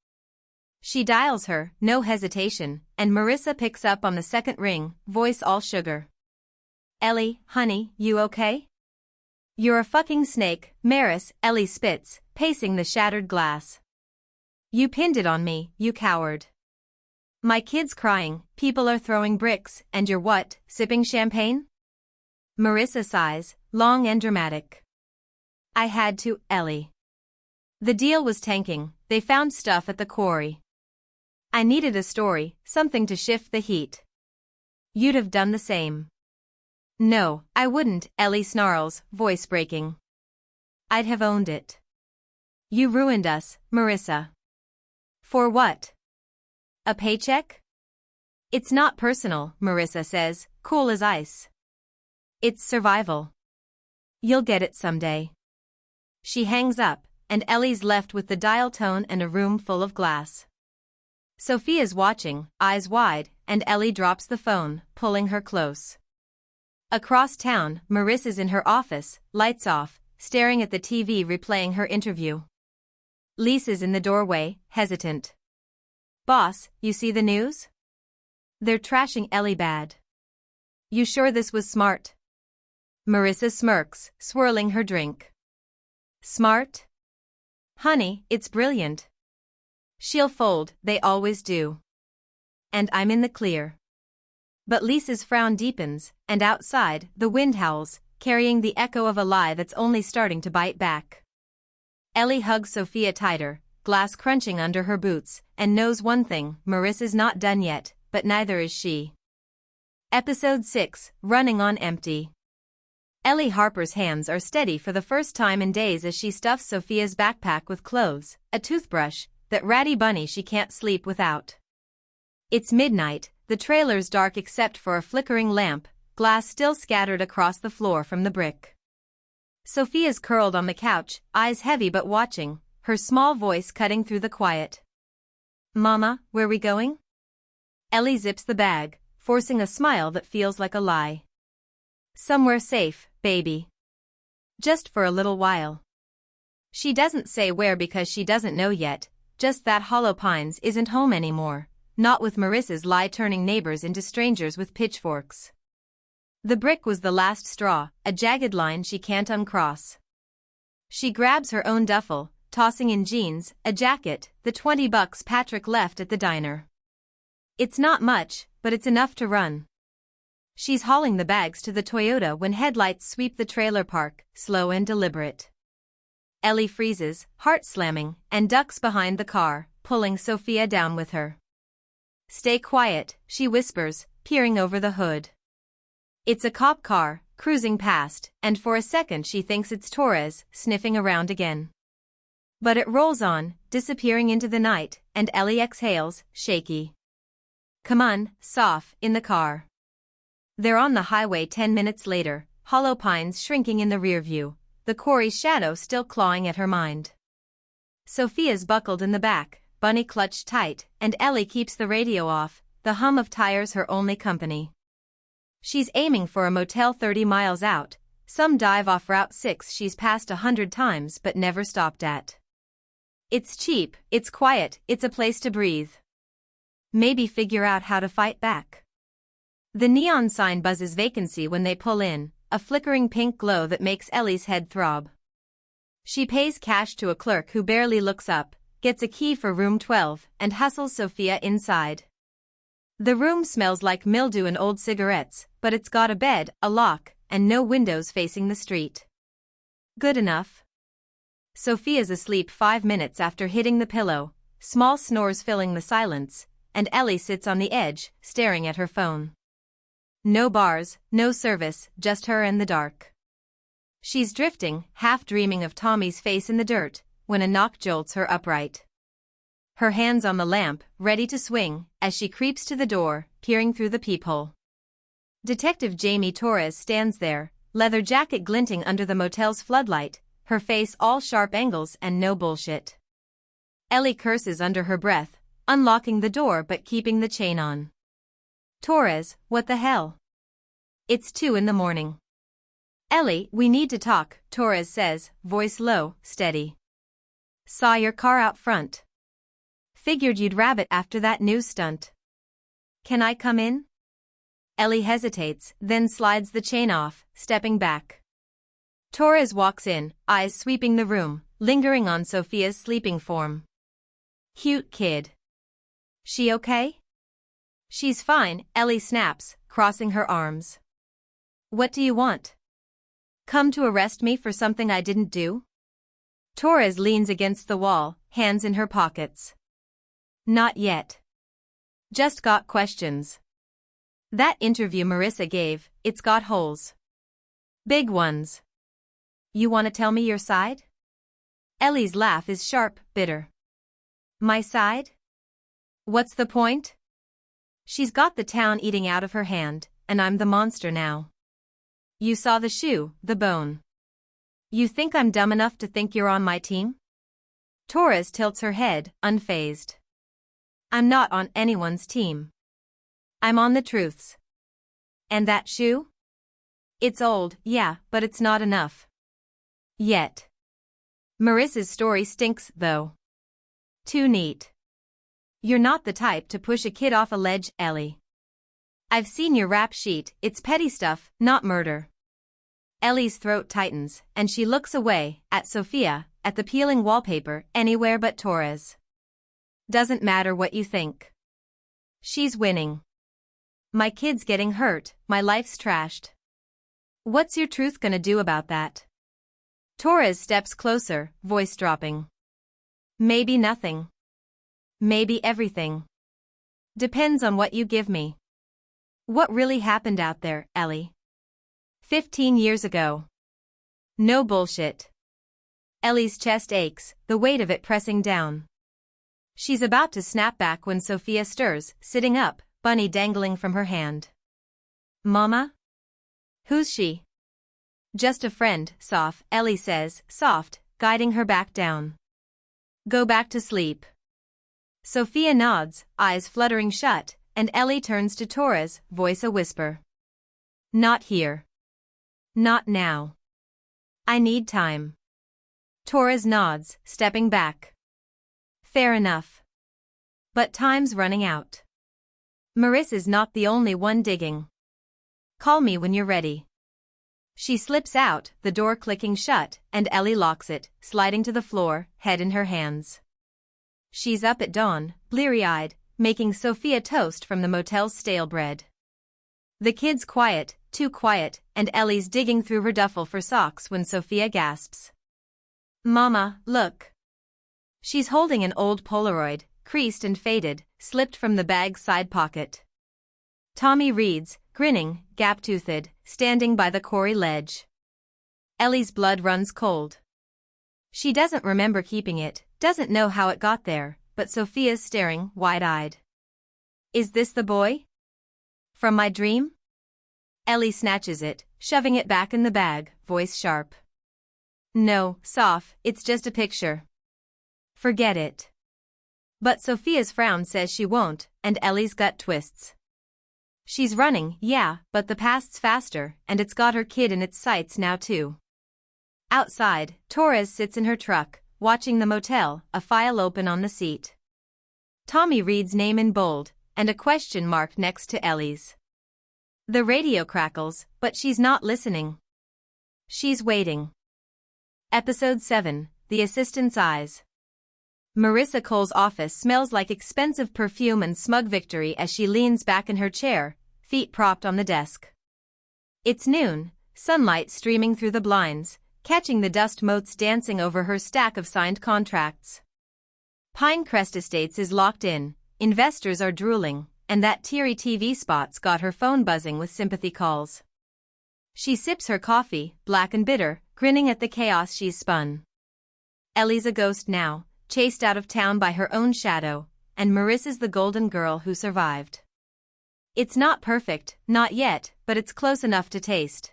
She dials her, no hesitation, and Marissa picks up on the second ring, voice all sugar. Ellie, honey, you okay? You're a fucking snake, Maris, Ellie spits, pacing the shattered glass. You pinned it on me, you coward. My kid's crying, people are throwing bricks, and you're what, sipping champagne? Marissa sighs, long and dramatic. I had to, Ellie. The deal was tanking, they found stuff at the quarry. I needed a story, something to shift the heat. You'd have done the same. No, I wouldn't, Ellie snarls, voice breaking. I'd have owned it. You ruined us, Marissa. For what? A paycheck? It's not personal, Marissa says, cool as ice. It's survival. You'll get it someday. She hangs up, and Ellie's left with the dial tone and a room full of glass. Sophia's watching, eyes wide, and Ellie drops the phone, pulling her close. Across town, Marissa's in her office, lights off, staring at the TV replaying her interview. Lisa's in the doorway, hesitant. Boss, you see the news? They're trashing Ellie bad. You sure this was smart? Marissa smirks, swirling her drink. Smart? Honey, it's brilliant. She'll fold, they always do. And I'm in the clear. But Lisa's frown deepens, and outside, the wind howls, carrying the echo of a lie that's only starting to bite back. Ellie hugs Sophia tighter, glass crunching under her boots, and knows one thing, Marissa's not done yet, but neither is she. Episode 6, Running on Empty. Ellie Harper's hands are steady for the first time in days as she stuffs Sophia's backpack with clothes, a toothbrush, that ratty bunny she can't sleep without. It's midnight, the trailer's dark except for a flickering lamp, glass still scattered across the floor from the brick. Sophia's curled on the couch, eyes heavy but watching, her small voice cutting through the quiet. Mama, where we going? Ellie zips the bag, forcing a smile that feels like a lie. Somewhere safe, baby. Just for a little while. She doesn't say where because she doesn't know yet, just that Hollow Pines isn't home anymore, not with Marissa's lie turning neighbors into strangers with pitchforks. The brick was the last straw, a jagged line she can't uncross. She grabs her own duffel, tossing in jeans, a jacket, the $20 Patrick left at the diner. It's not much, but it's enough to run. She's hauling the bags to the Toyota when headlights sweep the trailer park, slow and deliberate. Ellie freezes, heart slamming, and ducks behind the car, pulling Sophia down with her. Stay quiet, she whispers, peering over the hood. It's a cop car, cruising past, and for a second she thinks it's Torres, sniffing around again. But it rolls on, disappearing into the night, and Ellie exhales, shaky. Come on, Soph, in the car. They're on the highway 10 minutes later, Hollow Pines shrinking in the rear view, the quarry's shadow still clawing at her mind. Sophia's buckled in the back, Bunny clutched tight, and Ellie keeps the radio off, the hum of tires her only company. She's aiming for a motel 30 miles out, some dive off Route 6 she's passed 100 times but never stopped at. It's cheap, it's quiet, it's a place to breathe. Maybe figure out how to fight back. The neon sign buzzes vacancy when they pull in, a flickering pink glow that makes Ellie's head throb. She pays cash to a clerk who barely looks up, gets a key for room 12, and hustles Sophia inside. The room smells like mildew and old cigarettes, but it's got a bed, a lock, and no windows facing the street. Good enough. Sophia's asleep 5 minutes after hitting the pillow, small snores filling the silence, and Ellie sits on the edge, staring at her phone. No bars, no service, just her and the dark. She's drifting, half dreaming of Tommy's face in the dirt, when a knock jolts her upright. Her hands on the lamp, ready to swing, as she creeps to the door, peering through the peephole. Detective Jamie Torres stands there, leather jacket glinting under the motel's floodlight, her face all sharp angles and no bullshit. Ellie curses under her breath, unlocking the door but keeping the chain on. Torres, what the hell? It's 2 a.m. Ellie, we need to talk, Torres says, voice low, steady. Saw your car out front. Figured you'd rabbit after that news stunt. Can I come in? Ellie hesitates, then slides the chain off, stepping back. Torres walks in, eyes sweeping the room, lingering on Sophia's sleeping form. Cute kid. She okay? She's fine, Ellie snaps, crossing her arms. What do you want? Come to arrest me for something I didn't do? Torres leans against the wall, hands in her pockets. Not yet. Just got questions. That interview Marissa gave, it's got holes. Big ones. You want to tell me your side? Ellie's laugh is sharp, bitter. My side? What's the point? She's got the town eating out of her hand, and I'm the monster now. You saw the shoe, the bone. You think I'm dumb enough to think you're on my team? Torres tilts her head, unfazed. I'm not on anyone's team. I'm on the truth's. And that shoe? It's old, yeah, but it's not enough. Yet. Marissa's story stinks, though. Too neat. You're not the type to push a kid off a ledge, Ellie. I've seen your rap sheet, it's petty stuff, not murder. Ellie's throat tightens, and she looks away, at Sophia, at the peeling wallpaper, anywhere but Torres. Doesn't matter what you think. She's winning. My kid's getting hurt, my life's trashed. What's your truth gonna do about that? Torres steps closer, voice dropping. Maybe nothing. Maybe everything. Depends on what you give me. What really happened out there, Ellie? 15 years ago. No bullshit. Ellie's chest aches, the weight of it pressing down. She's about to snap back when Sophia stirs, sitting up, bunny dangling from her hand. Mama? Who's she? Just a friend, Soph, Ellie says, soft, guiding her back down. Go back to sleep. Sophia nods, eyes fluttering shut, and Ellie turns to Torres, voice a whisper. Not here. Not now. I need time. Torres nods, stepping back. Fair enough. But time's running out. Marissa's not the only one digging. Call me when you're ready. She slips out, the door clicking shut, and Ellie locks it, sliding to the floor, head in her hands. She's up at dawn, bleary-eyed, making Sophia toast from the motel's stale bread. The kid's quiet, too quiet, and Ellie's digging through her duffel for socks when Sophia gasps. Mama, look. She's holding an old Polaroid, creased and faded, slipped from the bag's side pocket. Tommy reads, grinning, gap-toothed, standing by the quarry ledge. Ellie's blood runs cold. She doesn't remember keeping it, doesn't know how it got there, but Sophia's staring, wide-eyed. Is this the boy? From my dream? Ellie snatches it, shoving it back in the bag, voice sharp. No, Soph, it's just a picture. Forget it. But Sophia's frown says she won't, and Ellie's gut twists. She's running, yeah, but the past's faster, and it's got her kid in its sights now too. Outside, Torres sits in her truck, watching the motel, a file open on the seat. Tommy reads name in bold, and a question mark next to Ellie's. The radio crackles, but she's not listening. She's waiting. Episode 7, The Assistant's Eyes. Marissa Cole's office smells like expensive perfume and smug victory as she leans back in her chair, feet propped on the desk. It's noon, sunlight streaming through the blinds, catching the dust motes dancing over her stack of signed contracts. Pinecrest Estates is locked in, investors are drooling, and that teary TV spot's got her phone buzzing with sympathy calls. She sips her coffee, black and bitter, grinning at the chaos she's spun. Ellie's a ghost now, chased out of town by her own shadow, and Marissa's the golden girl who survived. It's not perfect, not yet, but it's close enough to taste.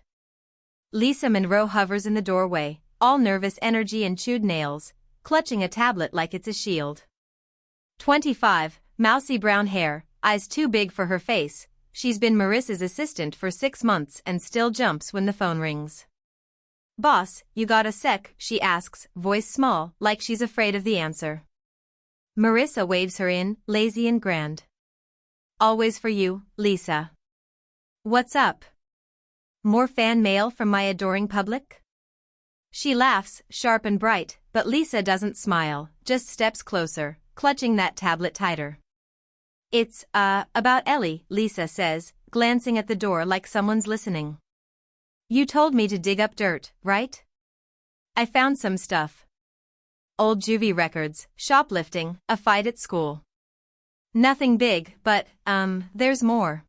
Lisa Monroe hovers in the doorway, all nervous energy and chewed nails, clutching a tablet like it's a shield. 25, mousy brown hair, eyes too big for her face, she's been Marissa's assistant for 6 months and still jumps when the phone rings. Boss, you got a sec, she asks, voice small, like she's afraid of the answer. Marissa waves her in, lazy and grand. Always for you, Lisa. What's up? More fan mail from my adoring public? She laughs, sharp and bright, but Lisa doesn't smile, just steps closer, clutching that tablet tighter. It's, about Ellie, Lisa says, glancing at the door like someone's listening. You told me to dig up dirt, right? I found some stuff. Old juvie records, shoplifting, a fight at school. Nothing big, but, there's more.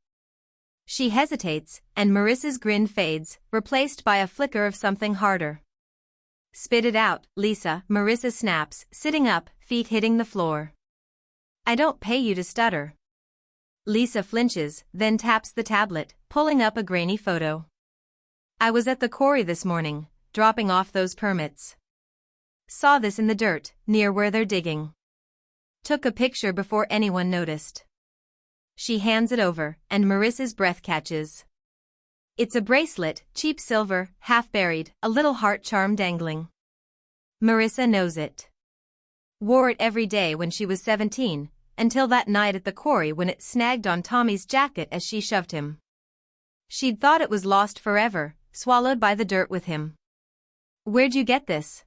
She hesitates, and Marissa's grin fades, replaced by a flicker of something harder. Spit it out, Lisa, Marissa snaps, sitting up, feet hitting the floor. I don't pay you to stutter. Lisa flinches, then taps the tablet, pulling up a grainy photo. I was at the quarry this morning, dropping off those permits. Saw this in the dirt, near where they're digging. Took a picture before anyone noticed. She hands it over, and Marissa's breath catches. It's a bracelet, cheap silver, half buried, a little heart charm dangling. Marissa knows it. Wore it every day when she was 17, until that night at the quarry when it snagged on Tommy's jacket as she shoved him. She'd thought it was lost forever, swallowed by the dirt with him. Where'd you get this?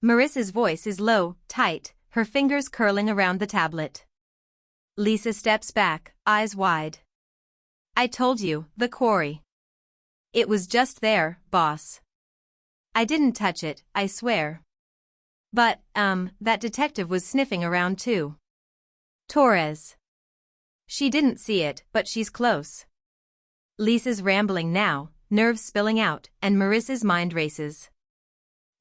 Marissa's voice is low, tight, her fingers curling around the tablet. Lisa steps back, eyes wide. I told you, the quarry. It was just there, boss. I didn't touch it, I swear. But, that detective was sniffing around too. Torres. She didn't see it, but she's close. Lisa's rambling now, nerves spilling out, and Marissa's mind races.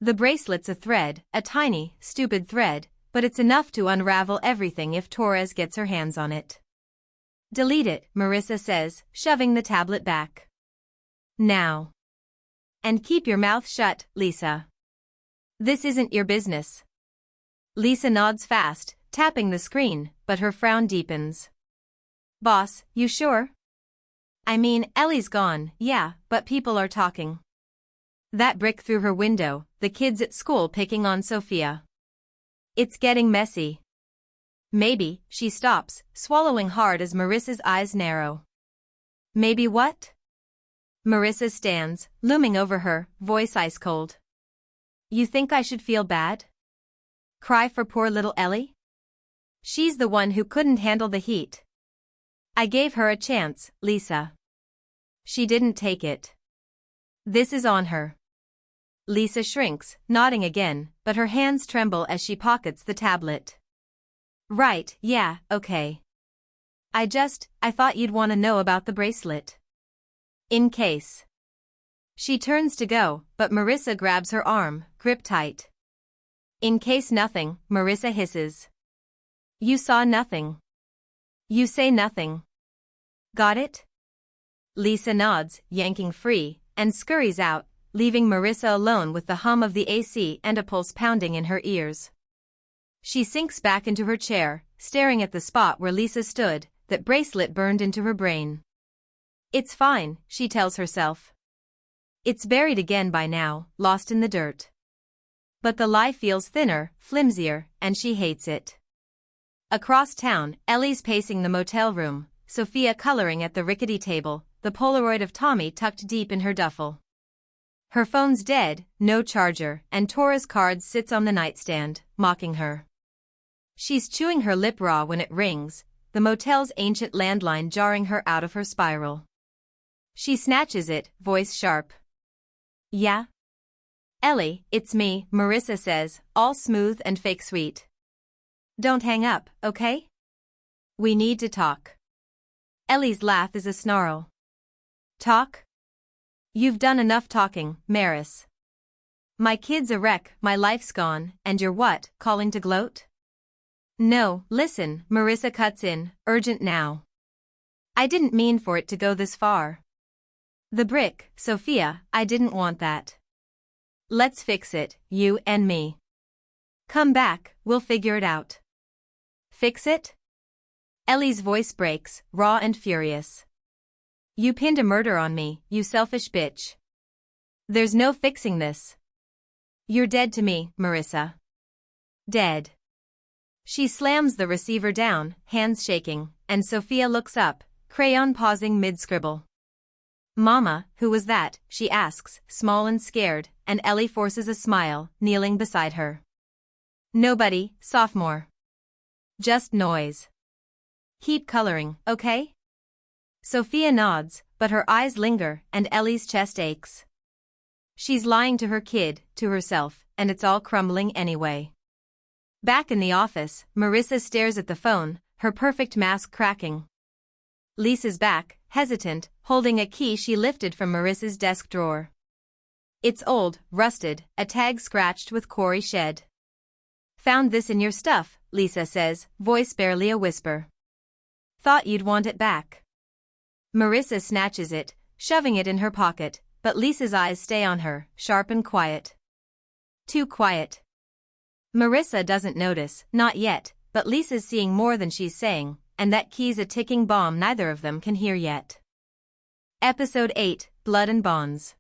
The bracelet's a thread, a tiny, stupid thread, but it's enough to unravel everything if Torres gets her hands on it. Delete it, Marissa says, shoving the tablet back. Now. And keep your mouth shut, Lisa. This isn't your business. Lisa nods fast, tapping the screen, but her frown deepens. Boss, you sure? I mean, Ellie's gone, yeah, but people are talking. That brick through her window, the kids at school picking on Sophia. It's getting messy. Maybe, she stops, swallowing hard as Marissa's eyes narrow. Maybe what? Marissa stands, looming over her, voice ice cold. You think I should feel bad? Cry for poor little Ellie? She's the one who couldn't handle the heat. I gave her a chance, Lisa. She didn't take it. This is on her. Lisa shrinks, nodding again, but her hands tremble as she pockets the tablet. Right, yeah, okay. I thought you'd want to know about the bracelet. In case. She turns to go, but Marissa grabs her arm, grip tight. In case nothing, Marissa hisses. You saw nothing. You say nothing. Got it? Lisa nods, yanking free, and scurries out, leaving Marissa alone with the hum of the AC and a pulse pounding in her ears. She sinks back into her chair, staring at the spot where Lisa stood, that bracelet burned into her brain. It's fine, she tells herself. It's buried again by now, lost in the dirt. But the lie feels thinner, flimsier, and she hates it. Across town, Ellie's pacing the motel room, Sophia coloring at the rickety table, the Polaroid of Tommy tucked deep in her duffel. Her phone's dead, no charger, and Torres' card sits on the nightstand, mocking her. She's chewing her lip raw when it rings, the motel's ancient landline jarring her out of her spiral. She snatches it, voice sharp. Yeah? Ellie, it's me, Marissa says, all smooth and fake sweet. Don't hang up, okay? We need to talk. Ellie's laugh is a snarl. Talk? You've done enough talking, Maris. My kid's a wreck, my life's gone, and you're what, calling to gloat? No, listen, Marissa cuts in, urgent now. I didn't mean for it to go this far. The brick, Sophia, I didn't want that. Let's fix it, you and me. Come back, we'll figure it out. Fix it? Ellie's voice breaks, raw and furious. You pinned a murder on me, you selfish bitch. There's no fixing this. You're dead to me, Marissa. Dead. She slams the receiver down, hands shaking, and Sophia looks up, crayon pausing mid-scribble. Mama, who was that, she asks, small and scared, and Ellie forces a smile, kneeling beside her. Nobody, sophomore. Just noise. Keep coloring, okay? Sophia nods, but her eyes linger, and Ellie's chest aches. She's lying to her kid, to herself, and it's all crumbling anyway. Back in the office, Marissa stares at the phone, her perfect mask cracking. Lisa's back, hesitant, holding a key she lifted from Marissa's desk drawer. It's old, rusted, a tag scratched with quarry shed. Found this in your stuff, Lisa says, voice barely a whisper. Thought you'd want it back. Marissa snatches it, shoving it in her pocket, but Lisa's eyes stay on her, sharp and quiet. Too quiet. Marissa doesn't notice, not yet, but Lisa's seeing more than she's saying, and that key's a ticking bomb neither of them can hear yet. Episode 8, Blood and Bonds.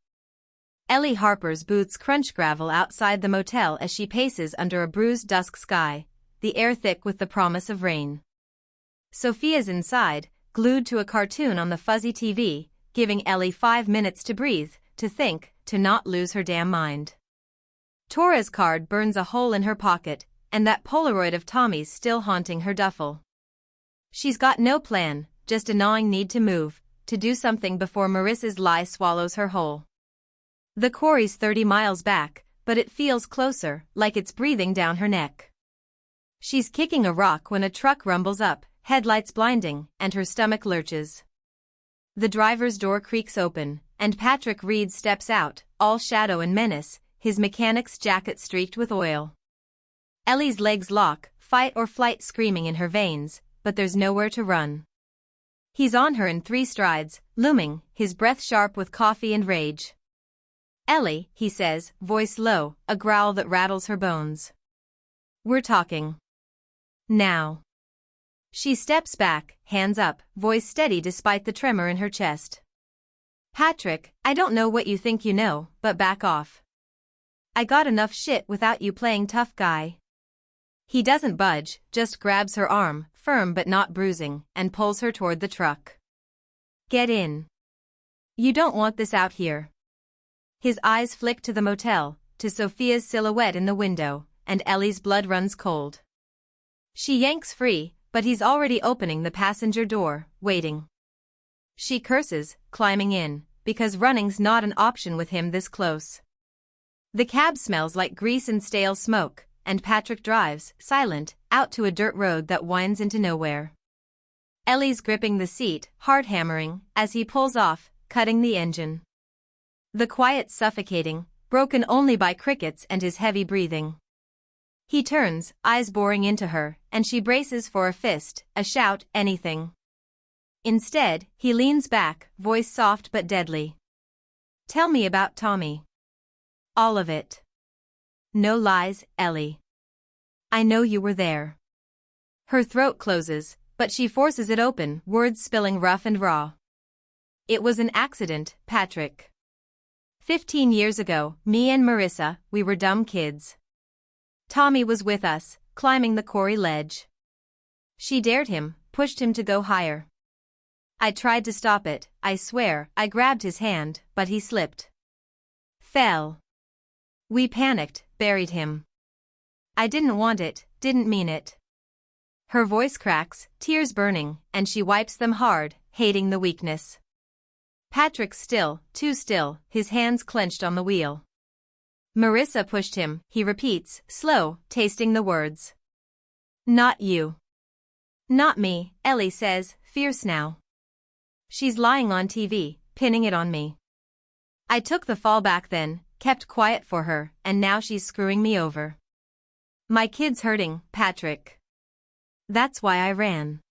Ellie Harper's boots crunch gravel outside the motel as she paces under a bruised dusk sky, the air thick with the promise of rain. Sophia's inside, glued to a cartoon on the fuzzy TV, giving Ellie 5 minutes to breathe, to think, to not lose her damn mind. Torres' card burns a hole in her pocket, and that Polaroid of Tommy's still haunting her duffel. She's got no plan, just a gnawing need to move, to do something before Marissa's lie swallows her whole. The quarry's 30 miles back, but it feels closer, like it's breathing down her neck. She's kicking a rock when a truck rumbles up, headlights blinding, and her stomach lurches. The driver's door creaks open, and Patrick Reed steps out, all shadow and menace, his mechanic's jacket streaked with oil. Ellie's legs lock, fight or flight screaming in her veins, but there's nowhere to run. He's on her in 3 strides, looming, his breath sharp with coffee and rage. "Ellie," he says, voice low, a growl that rattles her bones. "We're talking. Now." She steps back, hands up, voice steady despite the tremor in her chest. "Patrick, I don't know what you think you know, but back off. I got enough shit without you playing tough guy." He doesn't budge, just grabs her arm, firm but not bruising, and pulls her toward the truck. "Get in. You don't want this out here." His eyes flick to the motel, to Sophia's silhouette in the window, and Ellie's blood runs cold. She yanks free, but he's already opening the passenger door, waiting. She curses, climbing in, because running's not an option with him this close. The cab smells like grease and stale smoke, and Patrick drives, silent, out to a dirt road that winds into nowhere. Ellie's gripping the seat, hard hammering, as he pulls off, cutting the engine. The quiet suffocating, broken only by crickets and his heavy breathing. He turns, eyes boring into her, and she braces for a fist, a shout, anything. Instead, he leans back, voice soft but deadly. "Tell me about Tommy. All of it. No lies, Ellie. I know you were there." Her throat closes, but she forces it open, words spilling rough and raw. "It was an accident, Patrick. 15 years ago, me and Marissa, we were dumb kids. Tommy was with us, climbing the quarry ledge. She dared him, pushed him to go higher. I tried to stop it, I swear, I grabbed his hand, but he slipped. Fell. We panicked, buried him. I didn't want it, didn't mean it." Her voice cracks, tears burning, and she wipes them hard, hating the weakness. Patrick's still, too still, his hands clenched on the wheel. "Marissa pushed him," he repeats, slow, tasting the words. "Not you." "Not me," Ellie says, fierce now. She's lying on TV, pinning it on me. I took the fall back then, kept quiet for her, and now she's screwing me over. My kid's hurting, Patrick. That's why I ran."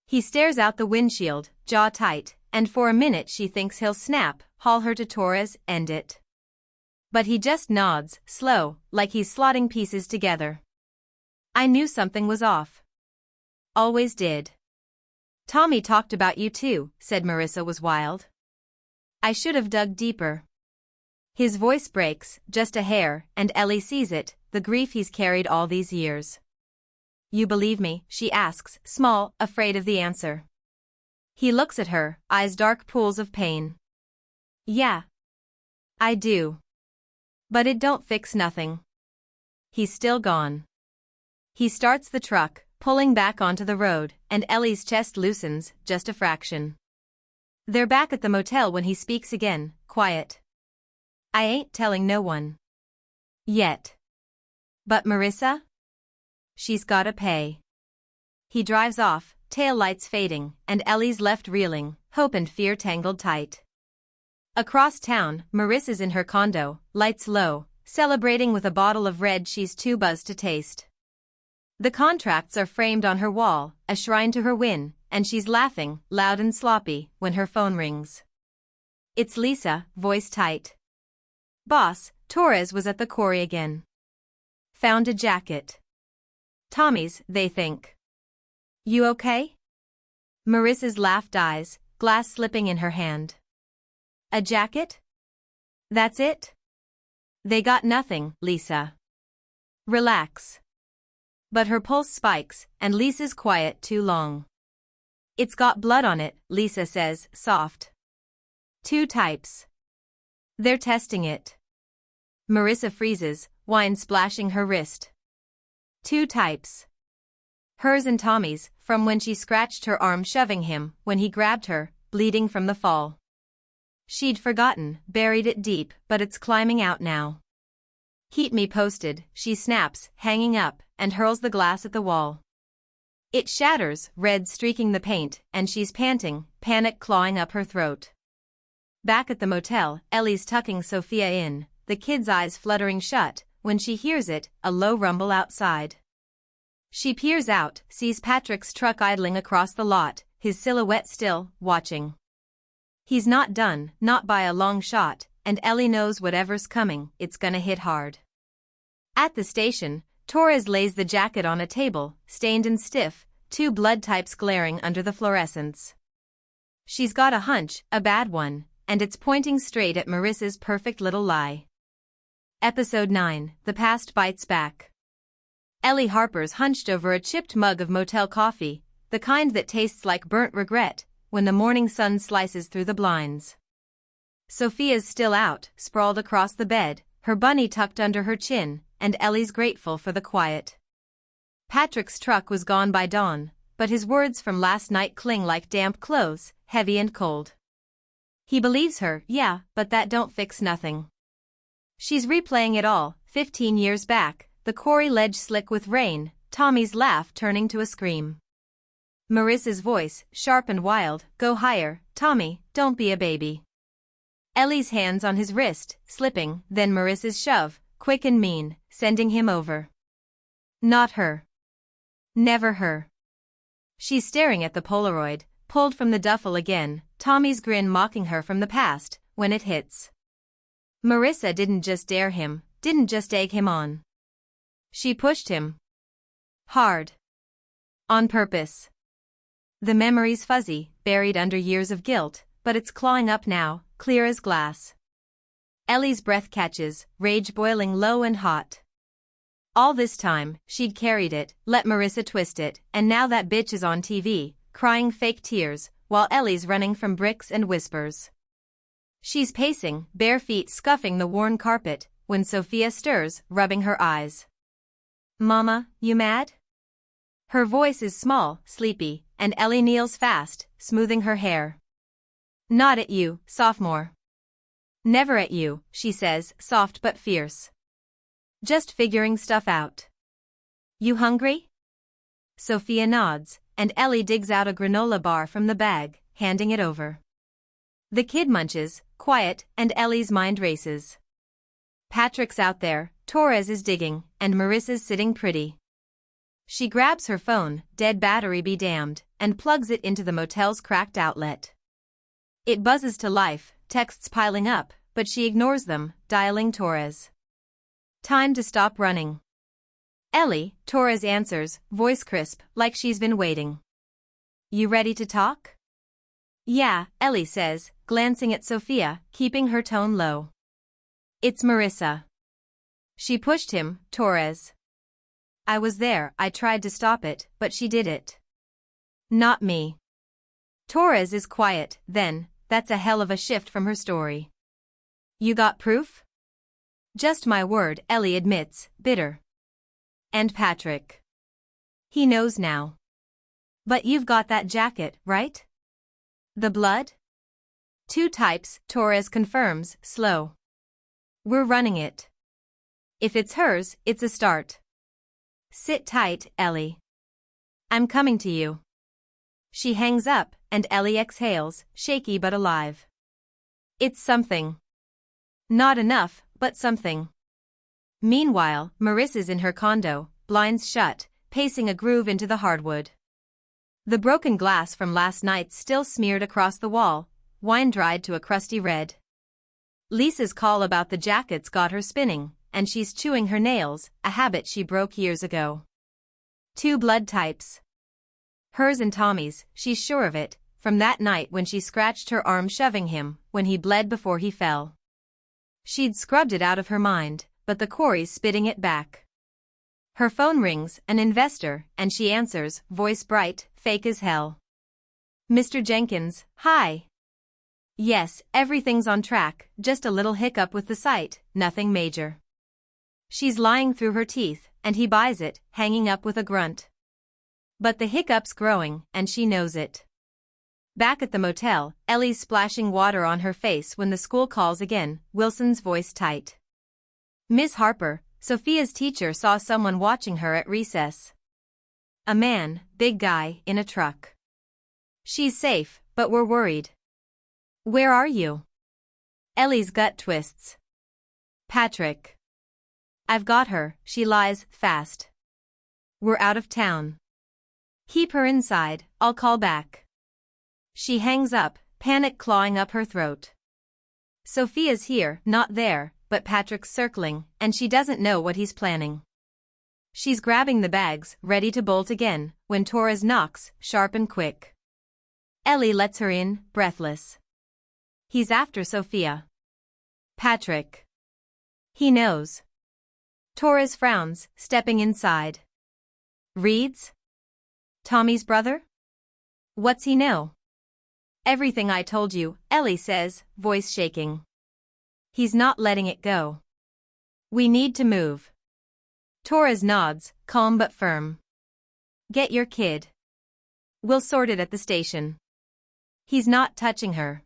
He stares out the windshield, jaw tight, and for a minute she thinks he'll snap, haul her to Torres, end it. But he just nods, slow, like he's slotting pieces together. "I knew something was off. Always did. Tommy talked about you too," said Marissa was wild. "I should have dug deeper." His voice breaks, just a hair, and Ellie sees it, the grief he's carried all these years. "You believe me?" she asks, small, afraid of the answer. He looks at her, eyes dark pools of pain. "Yeah. I do. But it don't fix nothing." He's still gone. He starts the truck, pulling back onto the road, and Ellie's chest loosens, just a fraction. They're back at the motel when he speaks again, quiet. "I ain't telling no one. Yet. But Marissa? She's gotta pay." He drives off, tail lights fading, and Ellie's left reeling, hope and fear tangled tight. Across town, Marissa's in her condo, lights low, celebrating with a bottle of red she's too buzzed to taste. The contracts are framed on her wall, a shrine to her win, and she's laughing, loud and sloppy, when her phone rings. It's Lisa, voice tight. "Boss, Torres was at the quarry again. Found a jacket. Tommy's, they think. You okay?" Marissa's laugh dies, glass slipping in her hand. "A jacket? That's it? They got nothing, Lisa. Relax." But her pulse spikes, and Lisa's quiet too long. "It's got blood on it," Lisa says, soft. "Two types. They're testing it." Marissa freezes, wine splashing her wrist. Two types. Hers and Tommy's, from when she scratched her arm shoving him, when he grabbed her, bleeding from the fall. She'd forgotten, buried it deep, but it's climbing out now. "Keep me posted," she snaps, hanging up, and hurls the glass at the wall. It shatters, red streaking the paint, and she's panting, panic clawing up her throat. Back at the motel, Ellie's tucking Sophia in, the kid's eyes fluttering shut, when she hears it, a low rumble outside. She peers out, sees Patrick's truck idling across the lot, his silhouette still, watching. He's not done, not by a long shot, and Ellie knows whatever's coming, it's gonna hit hard. At the station, Torres lays the jacket on a table, stained and stiff, two blood types glaring under the fluorescence. She's got a hunch, a bad one, and it's pointing straight at Marissa's perfect little lie. Episode 9, The Past Bites Back. Ellie Harper's hunched over a chipped mug of motel coffee, the kind that tastes like burnt regret, when the morning sun slices through the blinds. Sophia's still out, sprawled across the bed, her bunny tucked under her chin, and Ellie's grateful for the quiet. Patrick's truck was gone by dawn, but his words from last night cling like damp clothes, heavy and cold. He believes her, yeah, but that don't fix nothing. She's replaying it all, 15 years back, the quarry ledge slick with rain, Tommy's laugh turning to a scream. Marissa's voice, sharp and wild, go higher, Tommy, don't be a baby. Ellie's hands on his wrist, slipping, then Marissa's shove, quick and mean, sending him over. Not her. Never her. She's staring at the Polaroid, pulled from the duffel again, Tommy's grin mocking her from the past, when it hits. Marissa didn't just dare him, didn't just egg him on. She pushed him. Hard. On purpose. The memory's fuzzy, buried under years of guilt, but it's clawing up now, clear as glass. Ellie's breath catches, rage boiling low and hot. All this time, she'd carried it, let Marissa twist it, and now that bitch is on TV, crying fake tears, while Ellie's running from bricks and whispers. She's pacing, bare feet scuffing the worn carpet, when Sophia stirs, rubbing her eyes. Mama, you mad? Her voice is small, sleepy, and Ellie kneels fast, smoothing her hair. Not at you, sophomore. Never at you, she says, soft but fierce. Just figuring stuff out. You hungry? Sophia nods, and Ellie digs out a granola bar from the bag, handing it over. The kid munches, quiet, and Ellie's mind races. Patrick's out there, Torres is digging, and Marissa's sitting pretty. She grabs her phone, dead battery be damned, and plugs it into the motel's cracked outlet. It buzzes to life, texts piling up, but she ignores them, dialing Torres. Time to stop running. Ellie, Torres answers, voice crisp, like she's been waiting. You ready to talk? Yeah, Ellie says, glancing at Sophia, keeping her tone low. It's Marissa. She pushed him, Torres. I was there, I tried to stop it, but she did it. Not me. Torres is quiet, then, that's a hell of a shift from her story. You got proof? Just my word, Ellie admits, bitter. And Patrick. He knows now. But you've got that jacket, right? The blood? Two types, Torres confirms, slow. We're running it. If it's hers, it's a start. Sit tight, Ellie. I'm coming to you. She hangs up, and Ellie exhales, shaky but alive. It's something. Not enough, but something. Meanwhile, Marissa's in her condo, blinds shut, pacing a groove into the hardwood. The broken glass from last night still smeared across the wall, wine dried to a crusty red. Lisa's call about the jackets got her spinning, and she's chewing her nails, a habit she broke years ago. Two blood types. Hers and Tommy's, she's sure of it, from that night when she scratched her arm shoving him, when he bled before he fell. She'd scrubbed it out of her mind, but the quarry's spitting it back. Her phone rings, an investor, and she answers, voice bright, fake as hell. Mr. Jenkins, hi. Yes, everything's on track, just a little hiccup with the site, nothing major. She's lying through her teeth, and he buys it, hanging up with a grunt. But the hiccup's growing, and she knows it. Back at the motel, Ellie's splashing water on her face when the school calls again, Wilson's voice tight. Miss Harper, Sophia's teacher saw someone watching her at recess. A man, big guy, in a truck. She's safe, but we're worried. Where are you? Ellie's gut twists. Patrick. I've got her, she lies, fast. We're out of town. Keep her inside, I'll call back. She hangs up, panic clawing up her throat. Sophia's here, not there, but Patrick's circling, and she doesn't know what he's planning. She's grabbing the bags, ready to bolt again, when Torres knocks, sharp and quick. Ellie lets her in, breathless. He's after Sophia. Patrick. He knows. Torres frowns, stepping inside. Reads? Tommy's brother? What's he know? Everything I told you, Ellie says, voice shaking. He's not letting it go. We need to move. Torres nods, calm but firm. Get your kid. We'll sort it at the station. He's not touching her.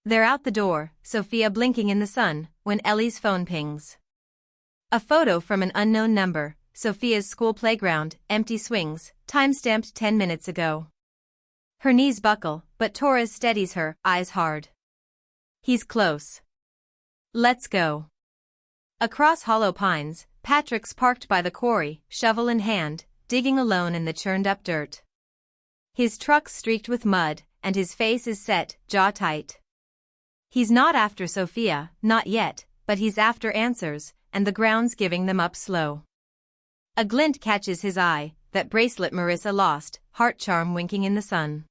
They're out the door, Sophia blinking in the sun, when Ellie's phone pings. A photo from an unknown number, Sophia's school playground, empty swings, time-stamped 10 minutes ago. Her knees buckle, but Torres steadies her, eyes hard. He's close. Let's go. Across Hollow Pines, Patrick's parked by the quarry, shovel in hand, digging alone in the churned-up dirt. His truck's streaked with mud, and his face is set, jaw tight. He's not after Sophia, not yet, but he's after answers, and the ground's giving them up slow. A glint catches his eye, that bracelet Marissa lost, heart charm winking in the sun.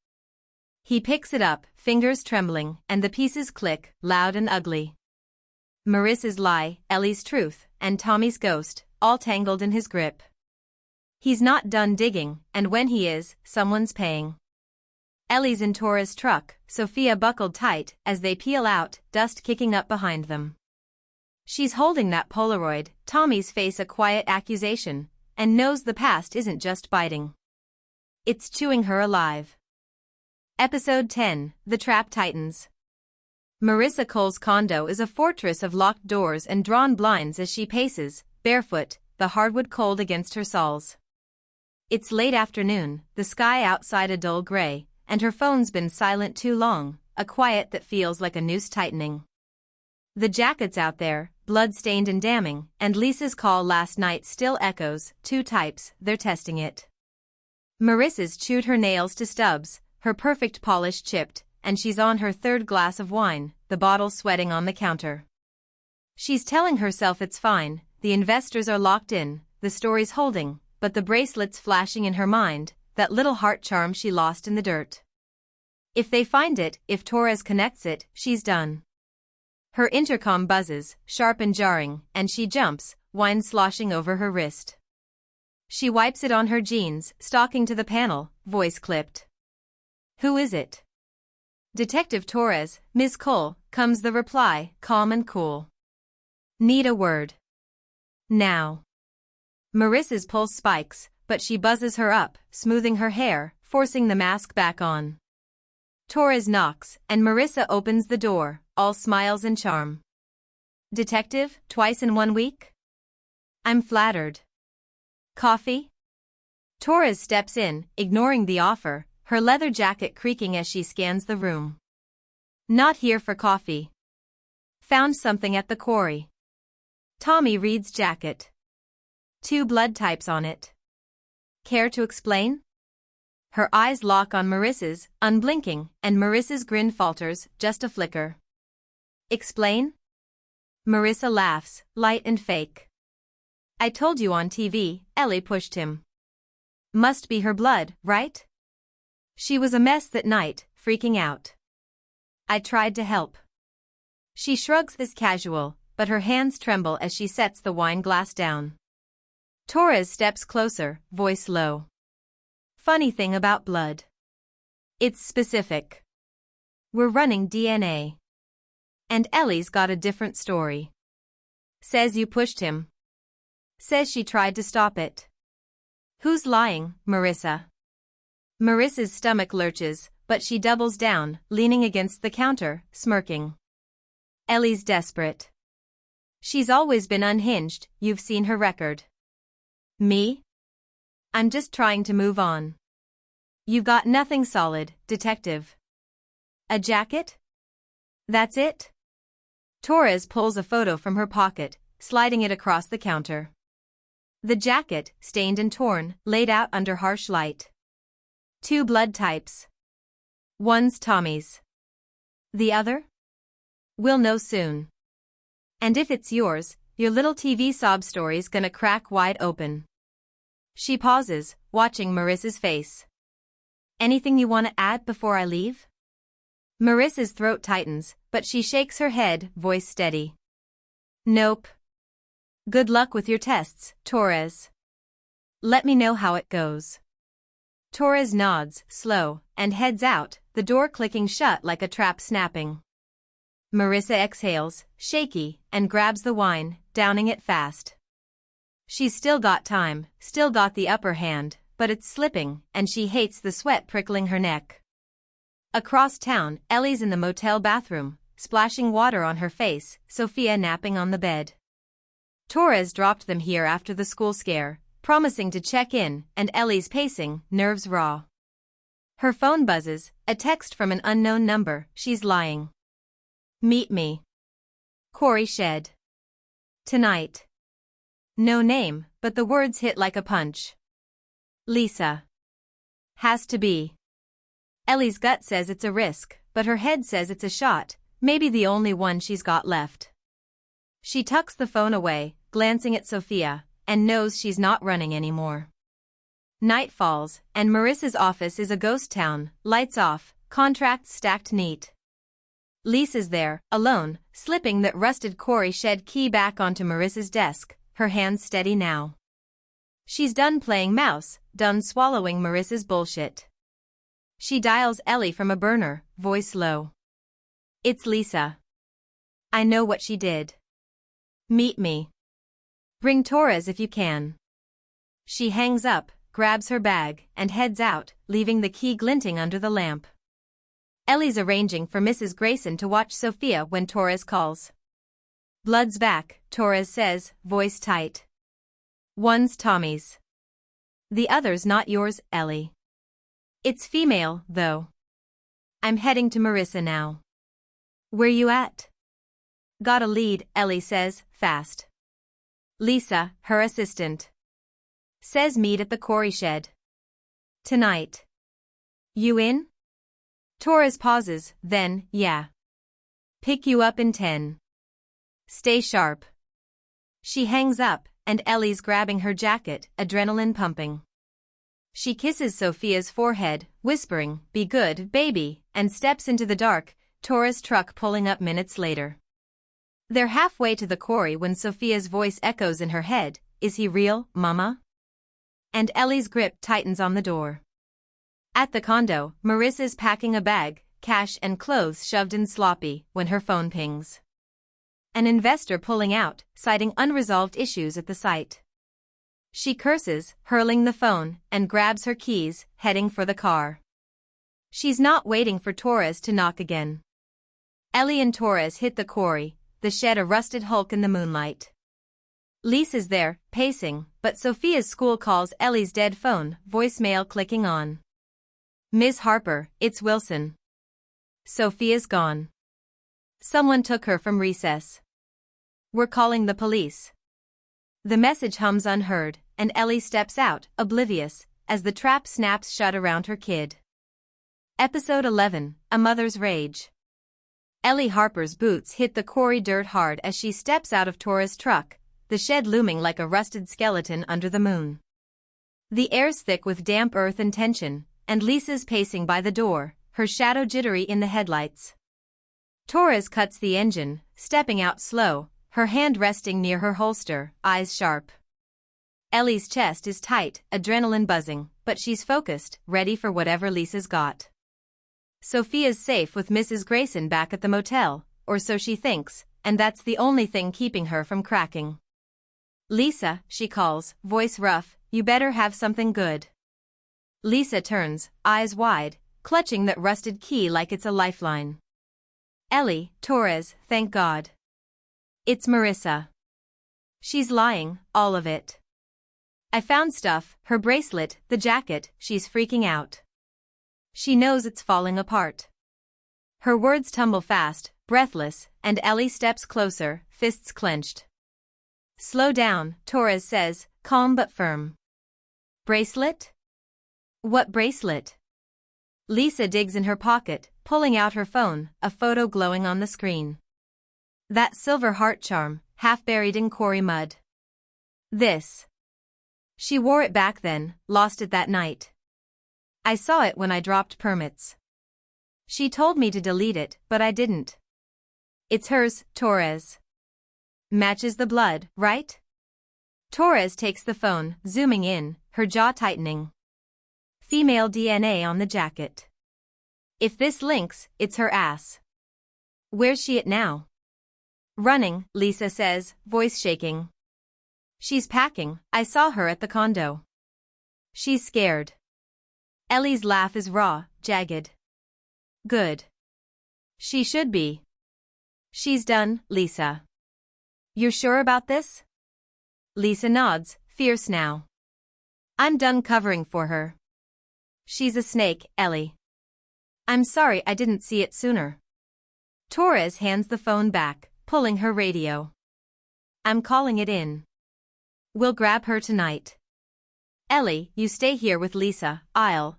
He picks it up, fingers trembling, and the pieces click, loud and ugly. Marissa's lie, Ellie's truth, and Tommy's ghost, all tangled in his grip. He's not done digging, and when he is, someone's paying. Ellie's in Torres' truck, Sophia buckled tight, as they peel out, dust kicking up behind them. She's holding that Polaroid, Tommy's face a quiet accusation, and knows the past isn't just biting. It's chewing her alive. Episode 10, The Trap Tightens. Marissa Cole's condo is a fortress of locked doors and drawn blinds as she paces, barefoot, the hardwood cold against her soles. It's late afternoon, the sky outside a dull gray, and her phone's been silent too long, a quiet that feels like a noose tightening. The jacket's out there, blood-stained and damning, and Lisa's call last night still echoes, two types, they're testing it. Marissa's chewed her nails to stubs, her perfect polish chipped, and she's on her third glass of wine, the bottle sweating on the counter. She's telling herself it's fine, the investors are locked in, the story's holding, but the bracelet's flashing in her mind, that little heart charm she lost in the dirt. If they find it, if Torres connects it, she's done. Her intercom buzzes, sharp and jarring, and she jumps, wine sloshing over her wrist. She wipes it on her jeans, stalking to the panel, voice clipped. Who is it? Detective Torres, Ms. Cole, comes the reply, calm and cool. Need a word. Now. Marissa's pulse spikes, but she buzzes her up, smoothing her hair, forcing the mask back on. Torres knocks, and Marissa opens the door, all smiles and charm. Detective, twice in 1 week? I'm flattered. Coffee? Torres steps in, ignoring the offer, her leather jacket creaking as she scans the room. Not here for coffee. Found something at the quarry. Tommy reads jacket. 2 blood types on it. Care to explain? Her eyes lock on Marissa's, unblinking, and Marissa's grin falters, just a flicker. Explain? Marissa laughs, light and fake. I told you on TV, Ellie pushed him. Must be her blood, right? She was a mess that night, freaking out. I tried to help. She shrugs this casual, but her hands tremble as she sets the wine glass down. Torres steps closer, voice low. Funny thing about blood. It's specific. We're running DNA. And Ellie's got a different story. Says you pushed him. Says she tried to stop it. Who's lying, Marissa? Marissa's stomach lurches, but she doubles down, leaning against the counter, smirking. Ellie's desperate. She's always been unhinged, you've seen her record. Me? I'm just trying to move on. You got nothing solid, detective. A jacket? That's it? Torres pulls a photo from her pocket, sliding it across the counter. The jacket, stained and torn, laid out under harsh light. 2 blood types. One's Tommy's. The other? We'll know soon. And if it's yours, your little TV sob story's gonna crack wide open. She pauses, watching Marissa's face. Anything you want to add before I leave? Marissa's throat tightens, but she shakes her head, voice steady. Nope. Good luck with your tests, Torres. Let me know how it goes. Torres nods, slow, and heads out, the door clicking shut like a trap snapping. Marissa exhales, shaky, and grabs the wine, downing it fast. She's still got time, still got the upper hand, but it's slipping, and she hates the sweat prickling her neck. Across town, Ellie's in the motel bathroom, splashing water on her face, Sophia napping on the bed. Torres dropped them here after the school scare, promising to check in, and Ellie's pacing, nerves raw. Her phone buzzes, a text from an unknown number, she's lying. Meet me. Corey Shed. Tonight. No name, but the words hit like a punch. Lisa. Has to be. Ellie's gut says it's a risk, but her head says it's a shot, maybe the only one she's got left. She tucks the phone away, glancing at Sophia, and knows she's not running anymore. Night falls, and Marissa's office is a ghost town, lights off, contracts stacked neat. Lisa's there, alone, slipping that rusted Corey Shed key back onto Marissa's desk, her hands steady now. She's done playing mouse, done swallowing Marissa's bullshit. She dials Ellie from a burner, voice low. It's Lisa. I know what she did. Meet me. Bring Torres if you can. She hangs up, grabs her bag, and heads out, leaving the key glinting under the lamp. Ellie's arranging for Mrs. Grayson to watch Sophia when Torres calls. Blood's back, Torres says, voice tight. One's Tommy's. The other's not yours, Ellie. It's female, though. I'm heading to Marissa now. Where you at? Got a lead, Ellie says, fast. Lisa, her assistant. Says meet at the Corey Shed. Tonight. You in? Torres pauses, then, yeah. Pick you up in 10. Stay sharp. She hangs up, and Ellie's grabbing her jacket, adrenaline pumping. She kisses Sophia's forehead, whispering, be good, baby, and steps into the dark, Torres truck pulling up minutes later. They're halfway to the quarry when Sophia's voice echoes in her head, is he real, mama? And Ellie's grip tightens on the door. At the condo, Marissa's packing a bag, cash and clothes shoved in sloppy, when her phone pings. An investor pulling out, citing unresolved issues at the site. She curses, hurling the phone, and grabs her keys, heading for the car. She's not waiting for Torres to knock again. Ellie and Torres hit the quarry, the shed a rusted hulk in the moonlight. Lisa's there, pacing, but Sophia's school calls Ellie's dead phone, voicemail clicking on. Ms. Harper, it's Wilson. Sophia's gone. Someone took her from recess. We're calling the police. The message hums unheard, and Ellie steps out, oblivious, as the trap snaps shut around her kid. Episode 11, A Mother's Rage. Ellie Harper's boots hit the quarry dirt hard as she steps out of Torres' truck, the shed looming like a rusted skeleton under the moon. The air's thick with damp earth and tension, and Lisa's pacing by the door, her shadow jittery in the headlights. Torres cuts the engine, stepping out slow, her hand resting near her holster, eyes sharp. Ellie's chest is tight, adrenaline buzzing, but she's focused, ready for whatever Lisa's got. Sophia's safe with Mrs. Grayson back at the motel, or so she thinks, and that's the only thing keeping her from cracking. Lisa, she calls, voice rough, you better have something good. Lisa turns, eyes wide, clutching that rusted key like it's a lifeline. Ellie, Torres, thank God. It's Marissa. She's lying, all of it. I found stuff, her bracelet, the jacket, she's freaking out. She knows it's falling apart. Her words tumble fast, breathless, and Ellie steps closer, fists clenched. Slow down, Torres says, calm but firm. Bracelet? What bracelet? Lisa digs in her pocket, pulling out her phone, a photo glowing on the screen. That silver heart charm, half buried in quarry mud. This. She wore it back then, lost it that night. I saw it when I dropped permits. She told me to delete it, but I didn't. It's hers, Torres. Matches the blood, right? Torres takes the phone, zooming in, her jaw tightening. Female DNA on the jacket. If this links, it's her ass. Where's she at now? Running, Lisa says, voice shaking. She's packing, I saw her at the condo. She's scared. Ellie's laugh is raw, jagged. Good. She should be. She's done, Lisa. You're sure about this? Lisa nods, fierce now. I'm done covering for her. She's a snake, Ellie. I'm sorry I didn't see it sooner. Torres hands the phone back, pulling her radio. I'm calling it in. We'll grab her tonight. Ellie, you stay here with Lisa,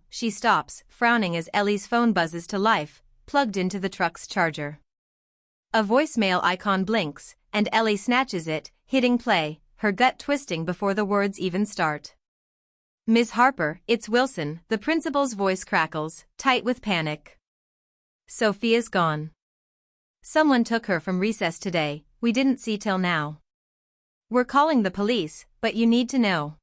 she stops, frowning as Ellie's phone buzzes to life, plugged into the truck's charger. A voicemail icon blinks, and Ellie snatches it, hitting play, her gut twisting before the words even start. Ms. Harper, it's Wilson, the principal's voice crackles, tight with panic. Sophia's gone. Someone took her from recess today, we didn't see till now. We're calling the police, but you need to know.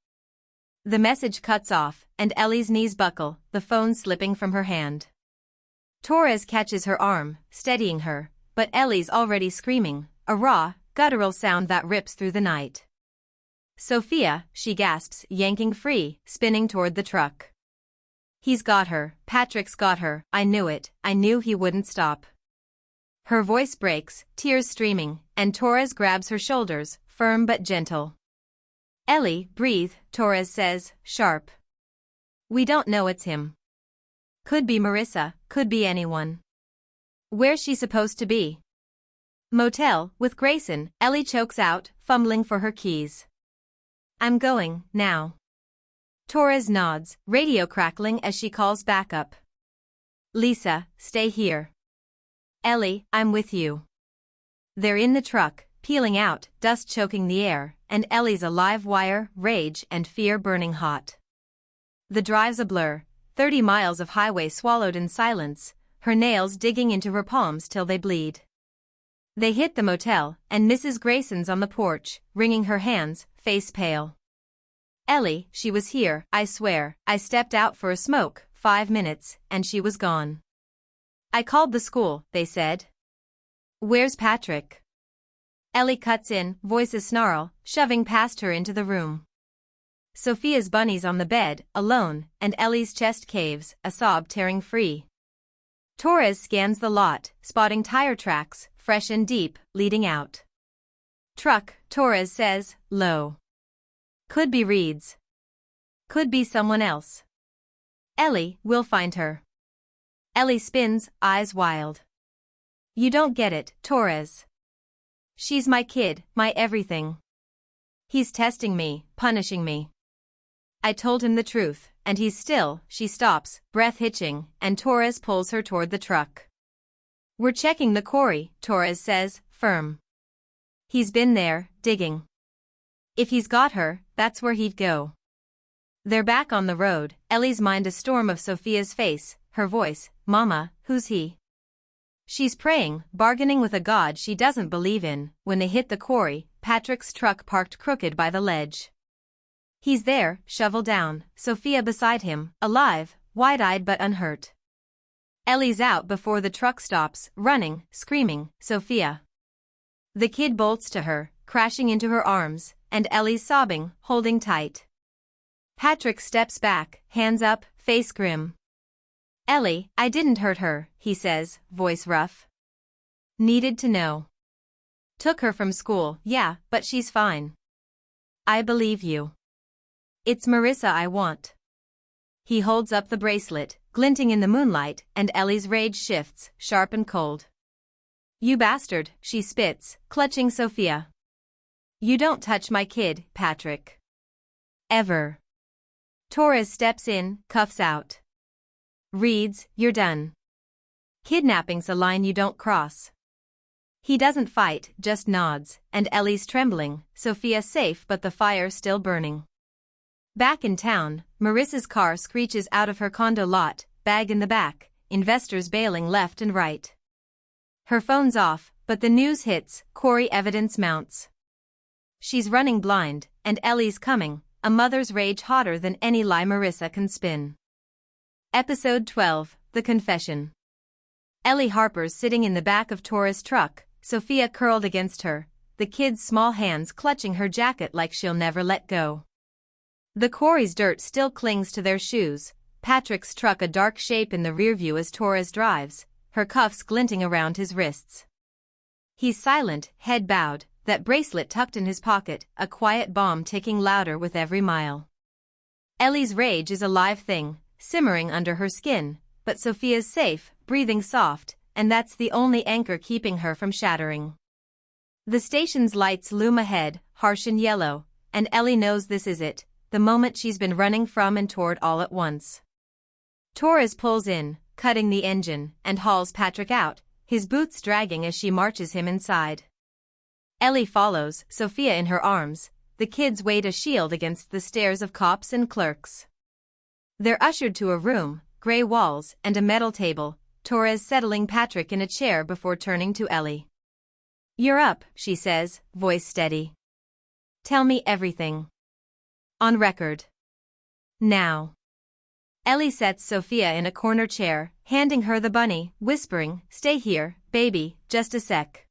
The message cuts off, and Ellie's knees buckle, the phone slipping from her hand. Torres catches her arm, steadying her, but Ellie's already screaming, a raw, guttural sound that rips through the night. Sophia, she gasps, yanking free, spinning toward the truck. He's got her, Patrick's got her, I knew it, I knew he wouldn't stop. Her voice breaks, tears streaming, and Torres grabs her shoulders, firm but gentle. Ellie, breathe, Torres says, sharp. We don't know it's him. Could be Marissa, could be anyone. Where's she supposed to be? Motel, with Grayson, Ellie chokes out, fumbling for her keys. I'm going, now. Torres nods, radio crackling as she calls backup. Lisa, stay here. Ellie, I'm with you. They're in the truck, peeling out, dust choking the air, and Ellie's a live wire, rage and fear burning hot. The drive's a blur, 30 miles of highway swallowed in silence, her nails digging into her palms till they bleed. They hit the motel, and Mrs. Grayson's on the porch, wringing her hands, face pale. Ellie, she was here, I swear, I stepped out for a smoke, 5 minutes, and she was gone. I called the school, they said. Where's Patrick? Ellie cuts in, voices snarl, shoving past her into the room. Sophia's bunny's on the bed, alone, and Ellie's chest caves, a sob tearing free. Torres scans the lot, spotting tire tracks, fresh and deep, leading out. Truck, Torres says, low. Could be Reed's. Could be someone else. Ellie, we'll find her. Ellie spins, eyes wild. You don't get it, Torres. She's my kid, my everything. He's testing me, punishing me. I told him the truth, and he's still, she stops, breath hitching, and Torres pulls her toward the truck. We're checking the quarry, Torres says, firm. He's been there, digging. If he's got her, that's where he'd go. They're back on the road, Ellie's mind a storm of Sophia's face, her voice, Mama, who's he? She's praying, bargaining with a god she doesn't believe in. When they hit the quarry, Patrick's truck parked crooked by the ledge. He's there, shovel down, Sophia beside him, alive, wide-eyed but unhurt. Ellie's out before the truck stops, running, screaming, Sophia. The kid bolts to her, crashing into her arms, and Ellie's sobbing, holding tight. Patrick steps back, hands up, face grim. Ellie, I didn't hurt her, he says, voice rough. Needed to know. Took her from school, yeah, but she's fine. I believe you. It's Marissa I want. He holds up the bracelet, glinting in the moonlight, and Ellie's rage shifts, sharp and cold. You bastard, she spits, clutching Sophia. You don't touch my kid, Patrick. Ever. Torres steps in, cuffs out. Reads, "You're done. Kidnapping's a line you don't cross." He doesn't fight, just nods, and Ellie's trembling, Sophia safe but the fire still burning. Back in town, Marissa's car screeches out of her condo lot, bag in the back, investors bailing left and right. Her phone's off, but the news hits, Corey evidence mounts. She's running blind, and Ellie's coming, a mother's rage hotter than any lie Marissa can spin. Episode 12, The Confession. Ellie Harper's sitting in the back of Torres' truck, Sophia curled against her, the kid's small hands clutching her jacket like she'll never let go. The Corey's dirt still clings to their shoes, Patrick's truck a dark shape in the rearview as Torres drives, her cuffs glinting around his wrists. He's silent, head bowed, that bracelet tucked in his pocket, a quiet bomb ticking louder with every mile. Ellie's rage is a live thing, simmering under her skin, but Sophia's safe, breathing soft, and that's the only anchor keeping her from shattering. The station's lights loom ahead, harsh and yellow, and Ellie knows this is it, the moment she's been running from and toward all at once. Torres pulls in, cutting the engine, and hauls Patrick out, his boots dragging as she marches him inside. Ellie follows, Sophia in her arms, the kids wait a shield against the stares of cops and clerks. They're ushered to a room, gray walls and a metal table, Torres settling Patrick in a chair before turning to Ellie. "You're up," she says, voice steady. "Tell me everything. On record. Now." Ellie sets Sophia in a corner chair, handing her the bunny, whispering, "Stay here, baby, just a sec."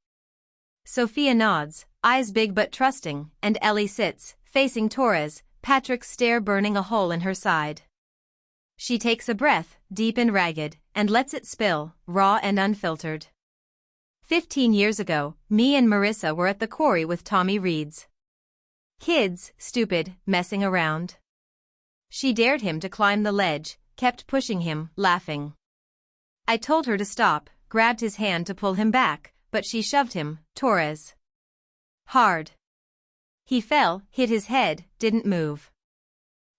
Sophia nods, eyes big but trusting, and Ellie sits, facing Torres, Patrick's stare burning a hole in her side. She takes a breath, deep and ragged, and lets it spill, raw and unfiltered. 15 years ago, me and Marissa were at the quarry with Tommy Reed's kids, stupid, messing around. She dared him to climb the ledge, kept pushing him, laughing. I told her to stop, grabbed his hand to pull him back, but she shoved him, Torres. Hard. He fell, hit his head, didn't move.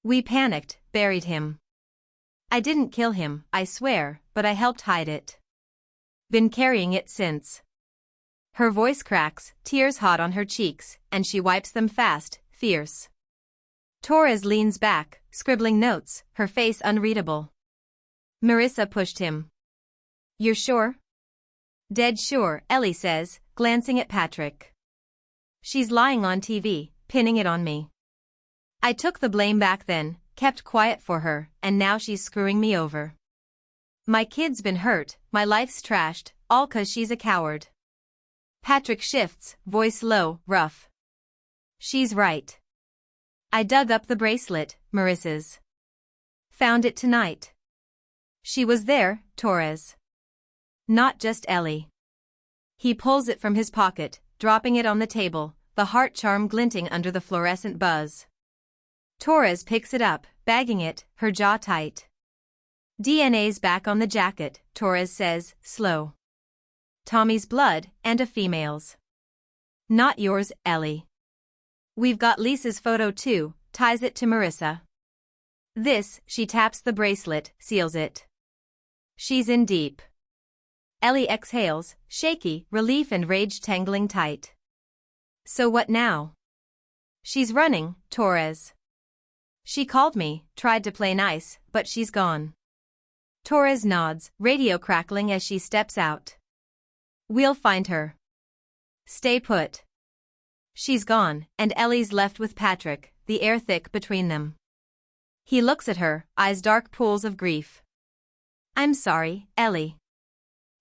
We panicked, buried him. I didn't kill him, I swear, but I helped hide it. Been carrying it since. Her voice cracks, tears hot on her cheeks, and she wipes them fast, fierce. Torres leans back, scribbling notes, her face unreadable. Marissa pushed him. You're sure? Dead sure, Ellie says, glancing at Patrick. She's lying on TV, pinning it on me. I took the blame back then, kept quiet for her, and now she's screwing me over. My kid's been hurt, my life's trashed, all 'cause she's a coward. Patrick shifts, voice low, rough. She's right. I dug up the bracelet, Marissa's. Found it tonight. She was there, Torres. Not just Ellie. He pulls it from his pocket, dropping it on the table, the heart charm glinting under the fluorescent buzz. Torres picks it up, bagging it, her jaw tight. DNA's back on the jacket, Torres says, slow. Tommy's blood, and a female's. Not yours, Ellie. We've got Lisa's photo too, ties it to Marissa. This, she taps the bracelet, seals it. She's in deep. Ellie exhales, shaky, relief and rage tangling tight. So what now? She's running, Torres. She called me, tried to play nice, but she's gone. Torres nods, radio crackling as she steps out. We'll find her. Stay put. She's gone, and Ellie's left with Patrick, the air thick between them. He looks at her, eyes dark pools of grief. I'm sorry, Ellie.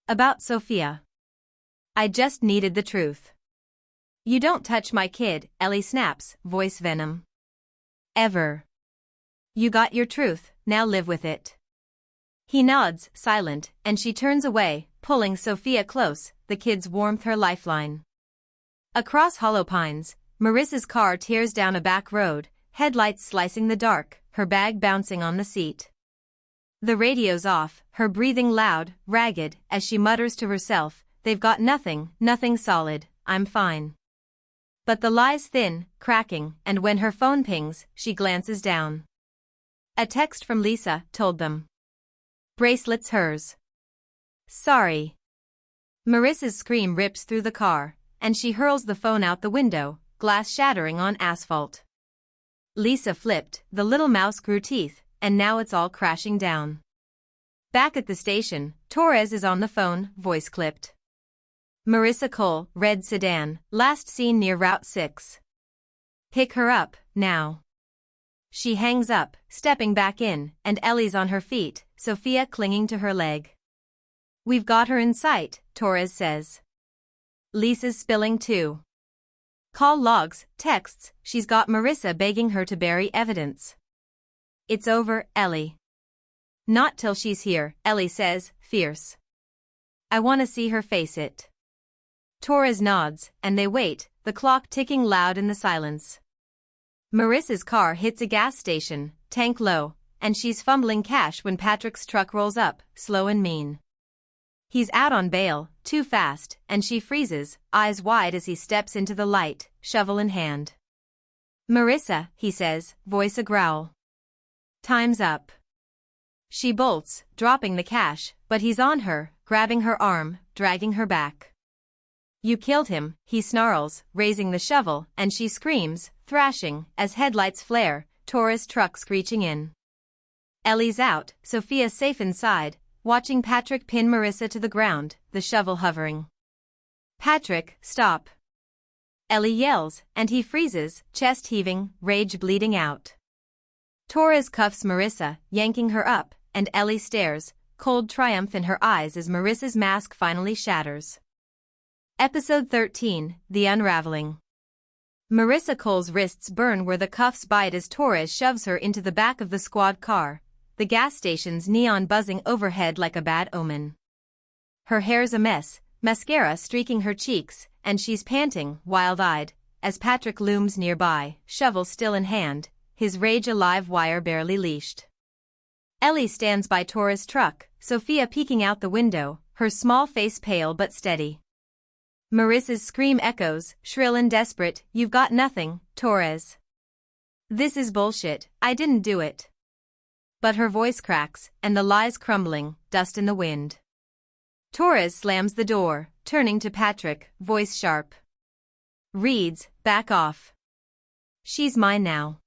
About Sophia. I just needed the truth. You don't touch my kid, Ellie snaps, voice venom. Ever. You got your truth, now live with it. He nods, silent, and she turns away, pulling Sophia close, the kid's warmth her lifeline. Across Hollow Pines, Marissa's car tears down a back road, headlights slicing the dark, her bag bouncing on the seat. The radio's off, her breathing loud, ragged, as she mutters to herself, they've got nothing, nothing solid, I'm fine. But the lie's thin, cracking, and when her phone pings, she glances down. A text from Lisa told them. Bracelet's hers. Sorry. Marissa's scream rips through the car, and she hurls the phone out the window, glass shattering on asphalt. Lisa flipped, the little mouse grew teeth, and now it's all crashing down. Back at the station, Torres is on the phone, voice clipped. Marissa Cole, red sedan, last seen near Route 6. Pick her up, now. She hangs up, stepping back in, and Ellie's on her feet, Sophia clinging to her leg. We've got her in sight, Torres says. Lisa's spilling too. Call logs, texts, she's got Marissa begging her to bury evidence. It's over, Ellie. Not till she's here, Ellie says, fierce. I want to see her face it. Torres nods, and they wait, the clock ticking loud in the silence. Marissa's car hits a gas station, tank low, and she's fumbling cash when Patrick's truck rolls up, slow and mean. He's out on bail, too fast, and she freezes, eyes wide as he steps into the light, shovel in hand. Marissa, he says, voice a growl. Time's up. She bolts, dropping the cash, but he's on her, grabbing her arm, dragging her back. You killed him, he snarls, raising the shovel, and she screams, thrashing, as headlights flare, Torres' truck screeching in. Ellie's out, Sophia safe inside, watching Patrick pin Marissa to the ground, the shovel hovering. Patrick, stop. Ellie yells, and he freezes, chest heaving, rage bleeding out. Torres cuffs Marissa, yanking her up, and Ellie stares, cold triumph in her eyes as Marissa's mask finally shatters. Episode 13, The Unraveling. Marissa Cole's wrists burn where the cuffs bite as Torres shoves her into the back of the squad car, the gas station's neon buzzing overhead like a bad omen. Her hair's a mess, mascara streaking her cheeks, and she's panting, wild-eyed, as Patrick looms nearby, shovel still in hand, his rage a live wire barely leashed. Ellie stands by Torres' truck, Sophia peeking out the window, her small face pale but steady. Marissa's scream echoes, shrill and desperate, you've got nothing, Torres. This is bullshit, I didn't do it. But her voice cracks, and the lie's crumbling, dust in the wind. Torres slams the door, turning to Patrick, voice sharp. Reads, back off. She's mine now.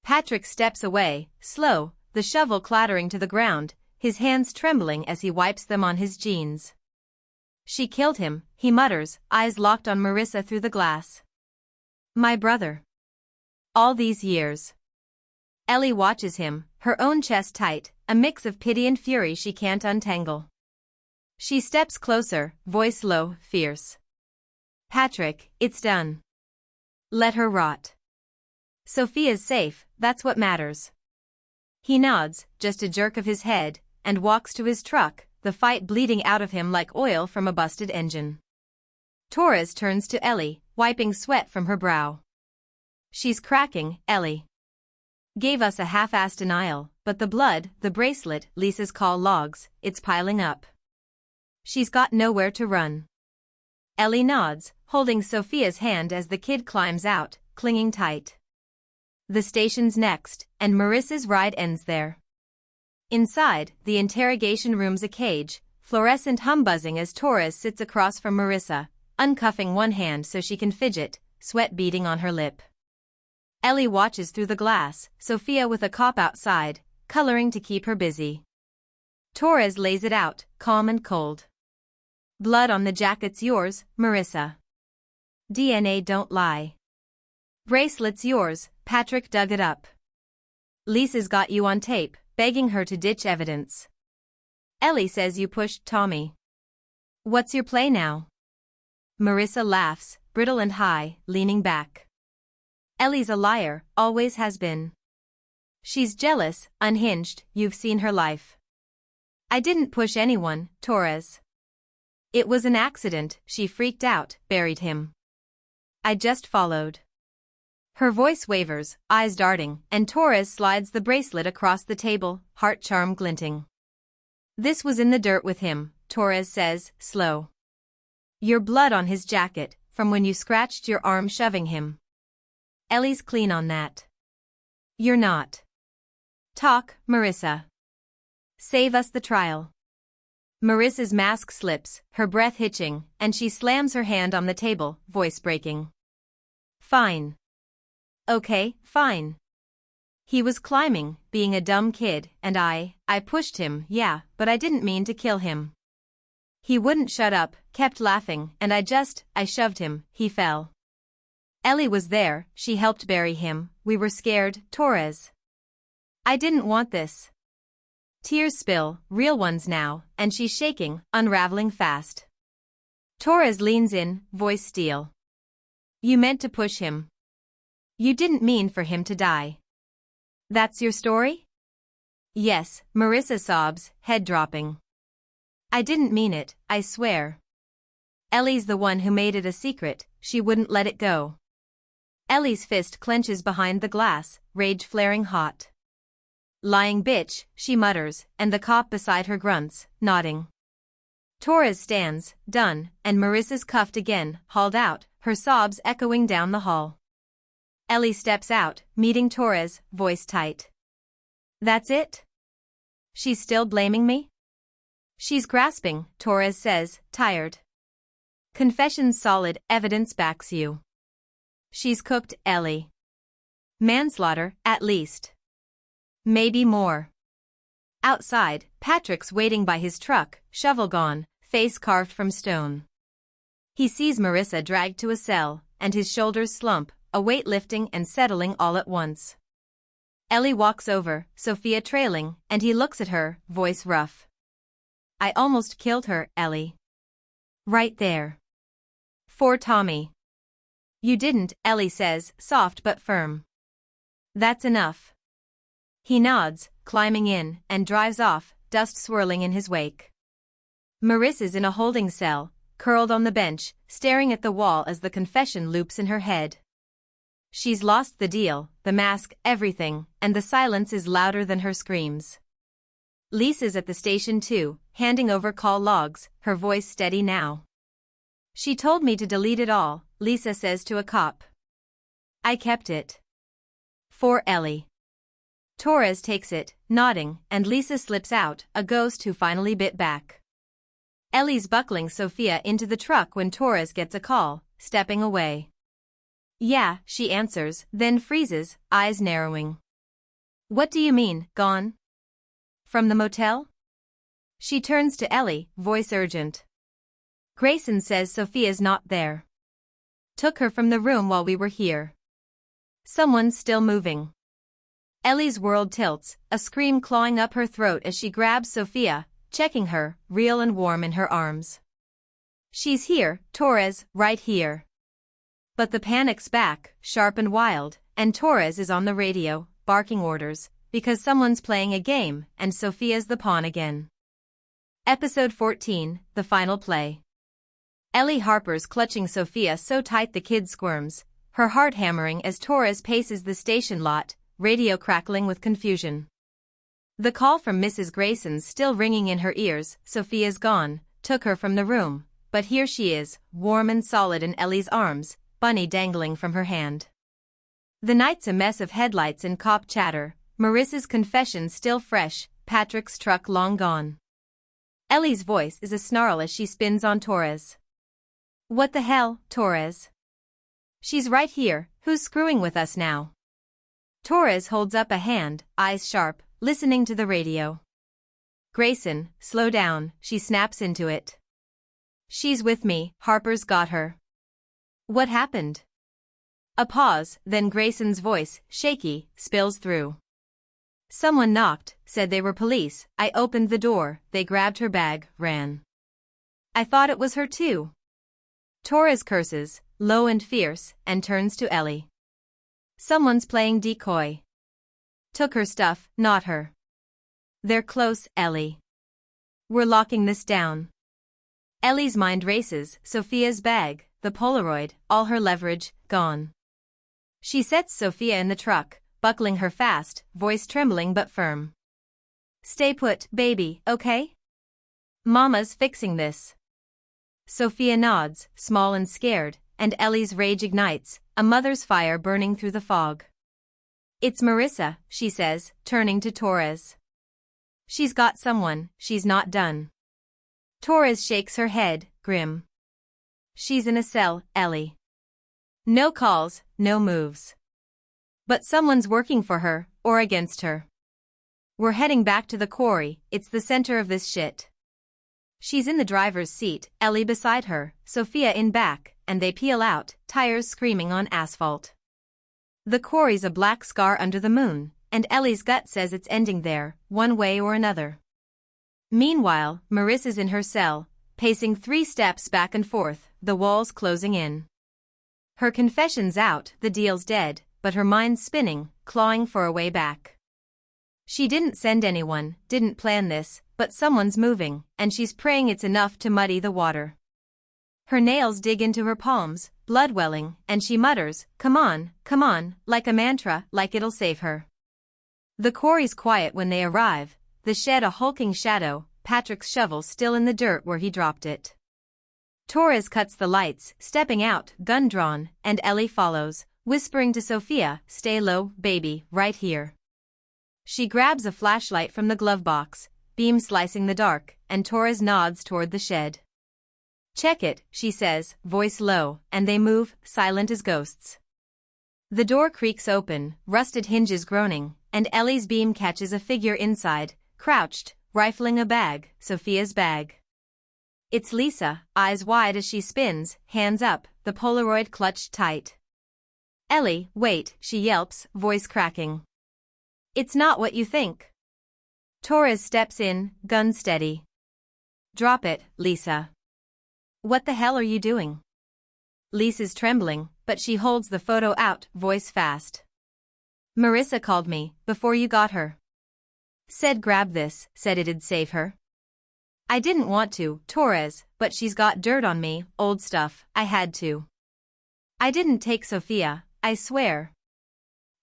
Patrick steps away, slow, the shovel clattering to the ground, his hands trembling as he wipes them on his jeans. She killed him, he mutters, eyes locked on Marissa through the glass. My brother. All these years. Ellie watches him, her own chest tight, a mix of pity and fury she can't untangle. She steps closer, voice low, fierce. Patrick, it's done. Let her rot. Sophia's safe, that's what matters. He nods, just a jerk of his head, and walks to his truck, the fight bleeding out of him like oil from a busted engine. Torres turns to Ellie, wiping sweat from her brow. She's cracking, Ellie. Gave us a half-assed denial, but the blood, the bracelet, Lisa's call logs, it's piling up. She's got nowhere to run. Ellie nods, holding Sophia's hand as the kid climbs out, clinging tight. The station's next, and Marissa's ride ends there. Inside, the interrogation room's a cage, fluorescent hum buzzing as Torres sits across from Marissa, uncuffing one hand so she can fidget, sweat beading on her lip. Ellie watches through the glass, Sophia with a cop outside, coloring to keep her busy. Torres lays it out, calm and cold. Blood on the jacket's yours, Marissa. DNA don't lie. Bracelet's yours, Patrick dug it up. Lisa's got you on tape, begging her to ditch evidence. Ellie says you pushed Tommy. What's your play now? Marissa laughs, brittle and high, leaning back. Ellie's a liar, always has been. She's jealous, unhinged, you've seen her life. I didn't push anyone, Torres. It was an accident, she freaked out, buried him. I just followed. Her voice wavers, eyes darting, and Torres slides the bracelet across the table, heart charm glinting. This was in the dirt with him, Torres says, slow. Your blood on his jacket, from when you scratched your arm shoving him. Ellie's clean on that. You're not. Talk, Marissa. Save us the trial. Marissa's mask slips, her breath hitching, and she slams her hand on the table, voice breaking. Fine. Okay, fine. He was climbing, being a dumb kid, and I pushed him, yeah, but I didn't mean to kill him. He wouldn't shut up, kept laughing, and I shoved him, he fell. Ellie was there, she helped bury him, we were scared, Torres. I didn't want this. Tears spill, real ones now, and she's shaking, unraveling fast. Torres leans in, voice steel. You meant to push him. You didn't mean for him to die. That's your story? Yes, Marissa sobs, head dropping. I didn't mean it, I swear. Ellie's the one who made it a secret, she wouldn't let it go. Ellie's fist clenches behind the glass, rage flaring hot. Lying bitch, she mutters, and the cop beside her grunts, nodding. Torres stands, done, and Marissa's cuffed again, hauled out, her sobs echoing down the hall. Ellie steps out, meeting Torres, voice tight. That's it? She's still blaming me? She's grasping, Torres says, tired. Confession's solid, evidence backs you. She's cooked, Ellie. Manslaughter, at least. Maybe more. Outside, Patrick's waiting by his truck, shovel gone, face carved from stone. He sees Marissa dragged to a cell, and his shoulders slump, a weight lifting and settling all at once. Ellie walks over, Sophia trailing, and he looks at her, voice rough. I almost killed her, Ellie. Right there. For Tommy. You didn't, Ellie says, soft but firm. That's enough. He nods, climbing in, and drives off, dust swirling in his wake. Marissa's in a holding cell, curled on the bench, staring at the wall as the confession loops in her head. She's lost the deal, the mask, everything, and the silence is louder than her screams. Lisa's at the station too, handing over call logs, her voice steady now. She told me to delete it all, Lisa says to a cop. I kept it. For Ellie. Torres takes it, nodding, and Lisa slips out, a ghost who finally bit back. Ellie's buckling Sophia into the truck when Torres gets a call, stepping away. Yeah, she answers, then freezes, eyes narrowing. What do you mean, gone? From the motel? She turns to Ellie, voice urgent. Grayson says Sophia's not there. Took her from the room while we were here. Someone's still moving. Ellie's world tilts, a scream clawing up her throat as she grabs Sophia, checking her, real and warm in her arms. She's here, Torres, right here. But the panic's back, sharp and wild, and Torres is on the radio, barking orders, because someone's playing a game, and Sophia's the pawn again. Episode 14, The Final Play. Ellie Harper's clutching Sophia so tight the kid squirms, her heart hammering as Torres paces the station lot, radio crackling with confusion. The call from Mrs. Grayson's still ringing in her ears, Sophia's gone, took her from the room, but here she is, warm and solid in Ellie's arms, bunny dangling from her hand. The night's a mess of headlights and cop chatter, Marissa's confession still fresh, Patrick's truck long gone. Ellie's voice is a snarl as she spins on Torres. What the hell, Torres? She's right here, who's screwing with us now? Torres holds up a hand, eyes sharp, listening to the radio. Grayson, slow down, she snaps into it. She's with me, Harper's got her. What happened? A pause, then Grayson's voice, shaky, spills through. Someone knocked, said they were police, I opened the door, they grabbed her bag, ran. I thought it was her too. Torres curses, low and fierce, and turns to Ellie. Someone's playing decoy. Took her stuff, not her. They're close, Ellie. We're locking this down. Ellie's mind races, Sophia's bag, the Polaroid, all her leverage, gone. She sets Sophia in the truck, buckling her fast, voice trembling but firm. Stay put, baby, okay? Mama's fixing this. Sophia nods, small and scared, and Ellie's rage ignites, a mother's fire burning through the fog. "It's Marissa," she says, turning to Torres. "She's got someone, she's not done." Torres shakes her head, grim. "She's in a cell, Ellie. No calls, no moves. But someone's working for her, or against her. We're heading back to the quarry, it's the center of this shit." She's in the driver's seat, Ellie beside her, Sophia in back, and they peel out, tires screaming on asphalt. The quarry's a black scar under the moon, and Ellie's gut says it's ending there, one way or another. Meanwhile, Marissa's in her cell, pacing 3 steps back and forth, the walls closing in. Her confession's out, the deal's dead, but her mind's spinning, clawing for a way back. She didn't send anyone, didn't plan this, but someone's moving, and she's praying it's enough to muddy the water. Her nails dig into her palms, blood welling, and she mutters, come on, like a mantra, like it'll save her. The quarry's quiet when they arrive, the shed a hulking shadow, Patrick's shovel still in the dirt where he dropped it. Torres cuts the lights, stepping out, gun drawn, and Ellie follows, whispering to Sophia, "Stay low, baby, right here." She grabs a flashlight from the glove box, beam slicing the dark, and Torres nods toward the shed. "Check it," she says, voice low, and they move, silent as ghosts. The door creaks open, rusted hinges groaning, and Ellie's beam catches a figure inside, crouched, rifling a bag, Sophia's bag. It's Lisa, eyes wide as she spins, hands up, the Polaroid clutched tight. "Ellie, wait," she yelps, voice cracking. "It's not what you think." Torres steps in, gun steady. "Drop it, Lisa." "What the hell are you doing?" Lisa's trembling, but she holds the photo out, voice fast. "Marissa called me, before you got her. Said grab this, said it'd save her." "I didn't want to, Torres, but she's got dirt on me, old stuff, I had to." "I didn't take Sophia, I swear."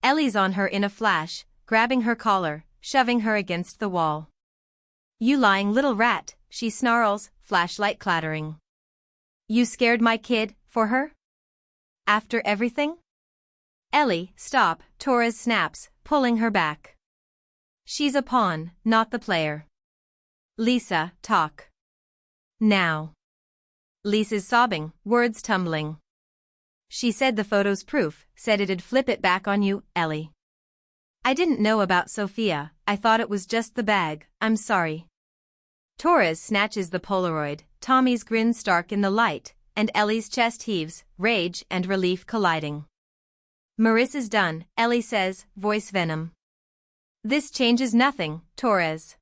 Ellie's on her in a flash, grabbing her collar, shoving her against the wall. "You lying little rat," she snarls, flashlight clattering. "You scared my kid, for her? After everything?" "Ellie, stop," Torres snaps, pulling her back. "She's a pawn, not the player." "Lisa, talk. Now." Lisa's sobbing, words tumbling. "She said the photo's proof, said it'd flip it back on you, Ellie. I didn't know about Sophia, I thought it was just the bag, I'm sorry." Torres snatches the Polaroid, Tommy's grin stark in the light, and Ellie's chest heaves, rage and relief colliding. "Marissa's done," Ellie says, voice venom. "This changes nothing, Torres.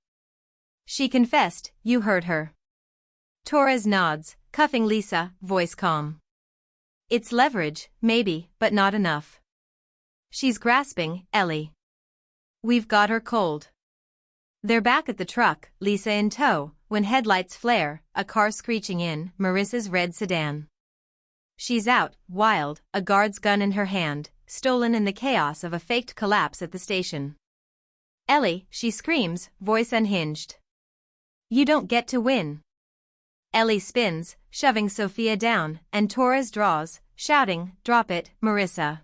She confessed, you heard her." Torres nods, cuffing Lisa, voice calm. "It's leverage, maybe, but not enough." She's grasping, Ellie. "We've got her cold." They're back at the truck, Lisa in tow, when headlights flare, a car screeching in, Marissa's red sedan. She's out, wild, a guard's gun in her hand, stolen in the chaos of a faked collapse at the station. "Ellie," she screams, voice unhinged. "You don't get to win." Ellie spins, shoving Sophia down, and Torres draws, shouting, "Drop it, Marissa."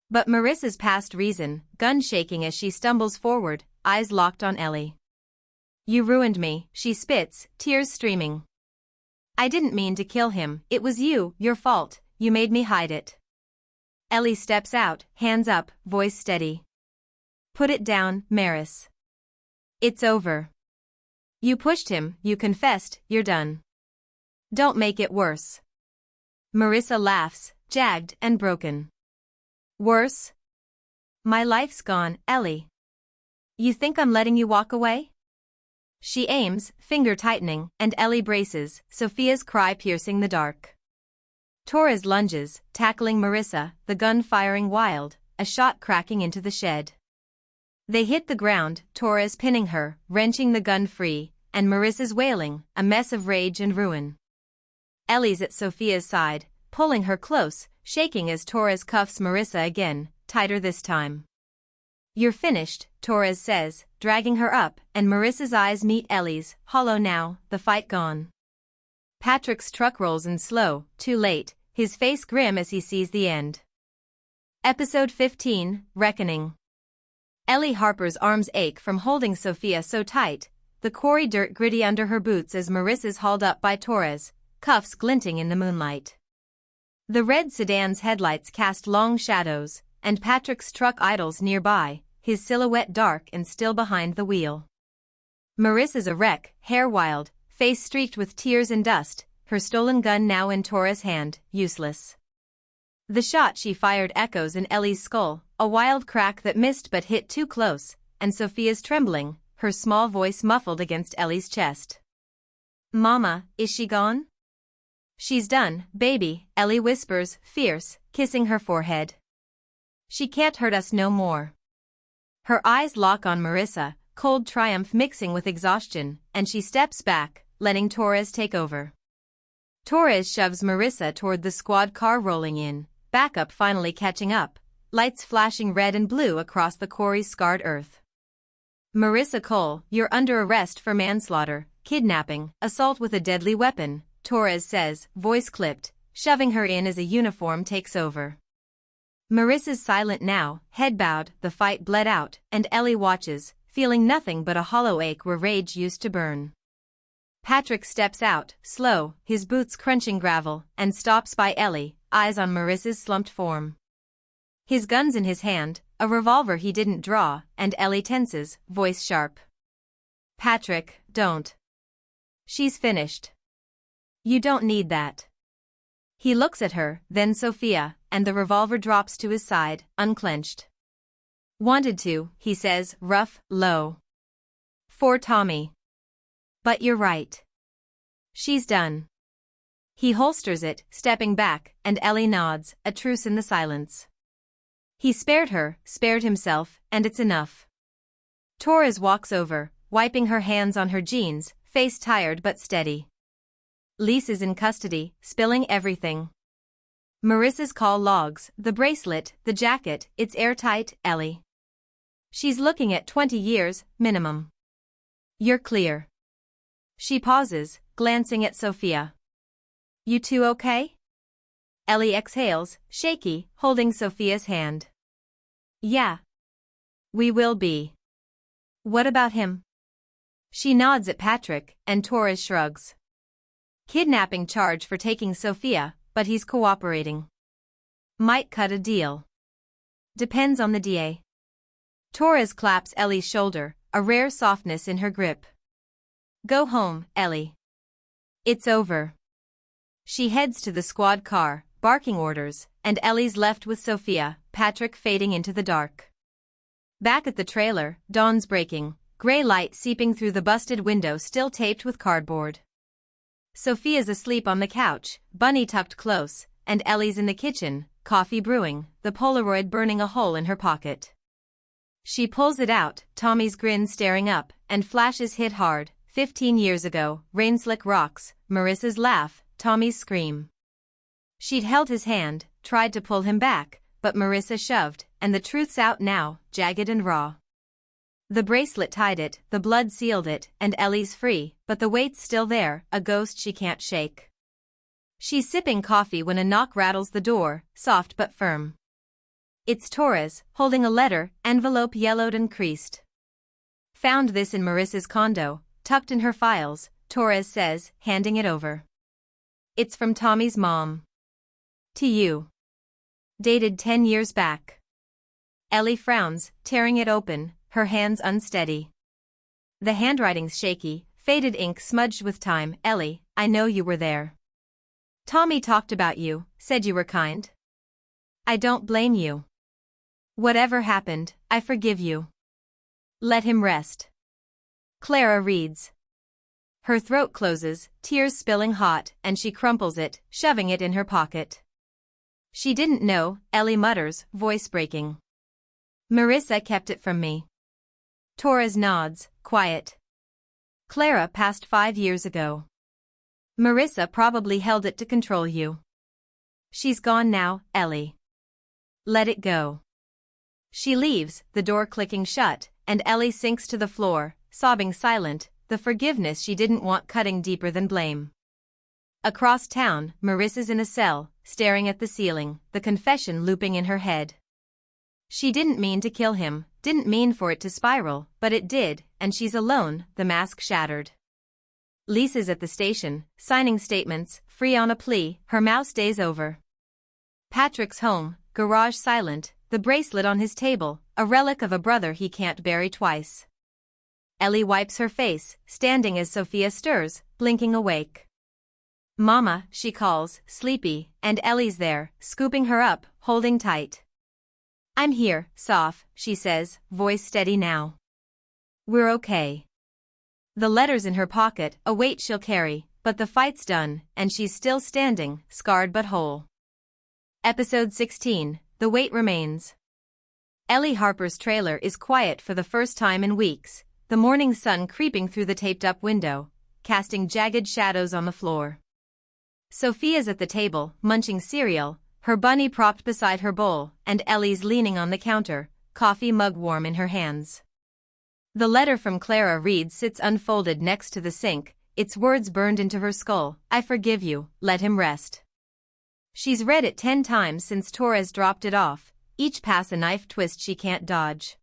But Marissa's past reason, gun shaking as she stumbles forward, eyes locked on Ellie. "You ruined me," she spits, tears streaming. "I didn't mean to kill him, it was you, your fault, you made me hide it." Ellie steps out, hands up, voice steady. "Put it down, Maris. It's over. You pushed him, you confessed, you're done. Don't make it worse." Marissa laughs, jagged and broken. "Worse? My life's gone, Ellie. You think I'm letting you walk away?" She aims, finger tightening, and Ellie braces, Sophia's cry piercing the dark. Torres lunges, tackling Marissa, the gun firing wild, a shot cracking into the shed. They hit the ground, Torres pinning her, wrenching the gun free, and Marissa's wailing, a mess of rage and ruin. Ellie's at Sophia's side, pulling her close, shaking as Torres cuffs Marissa again, tighter this time. "You're finished," Torres says, dragging her up, and Marissa's eyes meet Ellie's, hollow now, the fight gone. Patrick's truck rolls in slow, too late, his face grim as he sees the end. Episode 15, Reckoning. Ellie Harper's arms ache from holding Sophia so tight, the quarry dirt gritty under her boots as Marissa's hauled up by Torres, cuffs glinting in the moonlight. The red sedan's headlights cast long shadows, and Patrick's truck idles nearby, his silhouette dark and still behind the wheel. Marissa's a wreck, hair wild, face streaked with tears and dust, her stolen gun now in Torres' hand, useless. The shot she fired echoes in Ellie's skull, a wild crack that missed but hit too close, and Sophia's trembling, her small voice muffled against Ellie's chest. "Mama, is she gone?" "She's done, baby," Ellie whispers, fierce, kissing her forehead. "She can't hurt us no more." Her eyes lock on Marissa, cold triumph mixing with exhaustion, and she steps back, letting Torres take over. Torres shoves Marissa toward the squad car rolling in, backup finally catching up, lights flashing red and blue across the quarry's scarred earth. "Marissa Cole, you're under arrest for manslaughter, kidnapping, assault with a deadly weapon," Torres says, voice clipped, shoving her in as a uniform takes over. Marissa's silent now, head bowed, the fight bled out, and Ellie watches, feeling nothing but a hollow ache where rage used to burn. Patrick steps out, slow, his boots crunching gravel, and stops by Ellie, eyes on Marissa's slumped form. His gun's in his hand, a revolver he didn't draw, and Ellie tenses, voice sharp. "Patrick, don't. She's finished. You don't need that." He looks at her, then Sophia, and the revolver drops to his side, unclenched. "Wanted to," he says, rough, low. "For Tommy. But you're right. She's done." He holsters it, stepping back, and Ellie nods, a truce in the silence. He spared her, spared himself, and it's enough. Torres walks over, wiping her hands on her jeans, face tired but steady. Lise is in custody, spilling everything. Marissa's call logs, the bracelet, the jacket, it's airtight, Ellie. She's looking at 20 years, minimum. You're clear. She pauses, glancing at Sophia. You two okay? Ellie exhales, shaky, holding Sophia's hand. Yeah. We will be. What about him? She nods at Patrick, and Torres shrugs. Kidnapping charge for taking Sophia, but he's cooperating. Might cut a deal. Depends on the DA. Torres claps Ellie's shoulder, a rare softness in her grip. Go home, Ellie. It's over. She heads to the squad car, barking orders, and Ellie's left with Sophia, Patrick fading into the dark. Back at the trailer, dawn's breaking, gray light seeping through the busted window still taped with cardboard. Sophia's asleep on the couch, Bunny tucked close, and Ellie's in the kitchen, coffee brewing, the Polaroid burning a hole in her pocket. She pulls it out, Tommy's grin staring up, and flashes hit hard, 15 years ago, rain-slick rocks, Marissa's laugh, Tommy's scream. She'd held his hand, tried to pull him back, but Marissa shoved, and the truth's out now, jagged and raw. The bracelet tied it, the blood sealed it, and Ellie's free, but the weight's still there, a ghost she can't shake. She's sipping coffee when a knock rattles the door, soft but firm. It's Torres, holding a letter, envelope yellowed and creased. Found this in Marissa's condo, tucked in her files, Torres says, handing it over. It's from Tommy's mom. To you. Dated 10 years back. Ellie frowns, tearing it open, her hands unsteady. The handwriting's shaky, faded ink smudged with time. Ellie, I know you were there. Tommy talked about you, said you were kind. I don't blame you. Whatever happened, I forgive you. Let him rest. Clara reads. Her throat closes, tears spilling hot, and she crumples it, shoving it in her pocket. She didn't know, Ellie mutters, voice breaking. Marissa kept it from me. Torres nods, quiet. Clara passed 5 years ago. Marissa probably held it to control you. She's gone now, Ellie. Let it go. She leaves, the door clicking shut, and Ellie sinks to the floor, sobbing silent, the forgiveness she didn't want cutting deeper than blame. Across town, Marissa's in a cell, staring at the ceiling, the confession looping in her head. She didn't mean to kill him, didn't mean for it to spiral, but it did, and she's alone, the mask shattered. Lisa's at the station, signing statements, free on a plea, her mouse days over. Patrick's home, garage silent, the bracelet on his table, a relic of a brother he can't bury twice. Ellie wipes her face, standing as Sophia stirs, blinking awake. Mama, she calls, sleepy, and Ellie's there, scooping her up, holding tight. I'm here, Soph, she says, voice steady now. We're okay. The letter's in her pocket, a weight she'll carry, but the fight's done, and she's still standing, scarred but whole. Episode 16, The Weight Remains. Ellie Harper's trailer is quiet for the first time in weeks, the morning sun creeping through the taped-up window, casting jagged shadows on the floor. Sophia's at the table, munching cereal, her bunny propped beside her bowl, and Ellie's leaning on the counter, coffee mug warm in her hands. The letter from Clara Reed sits unfolded next to the sink, its words burned into her skull, I forgive you, let him rest. She's read it 10 times since Torres dropped it off, each pass a knife twist she can't dodge.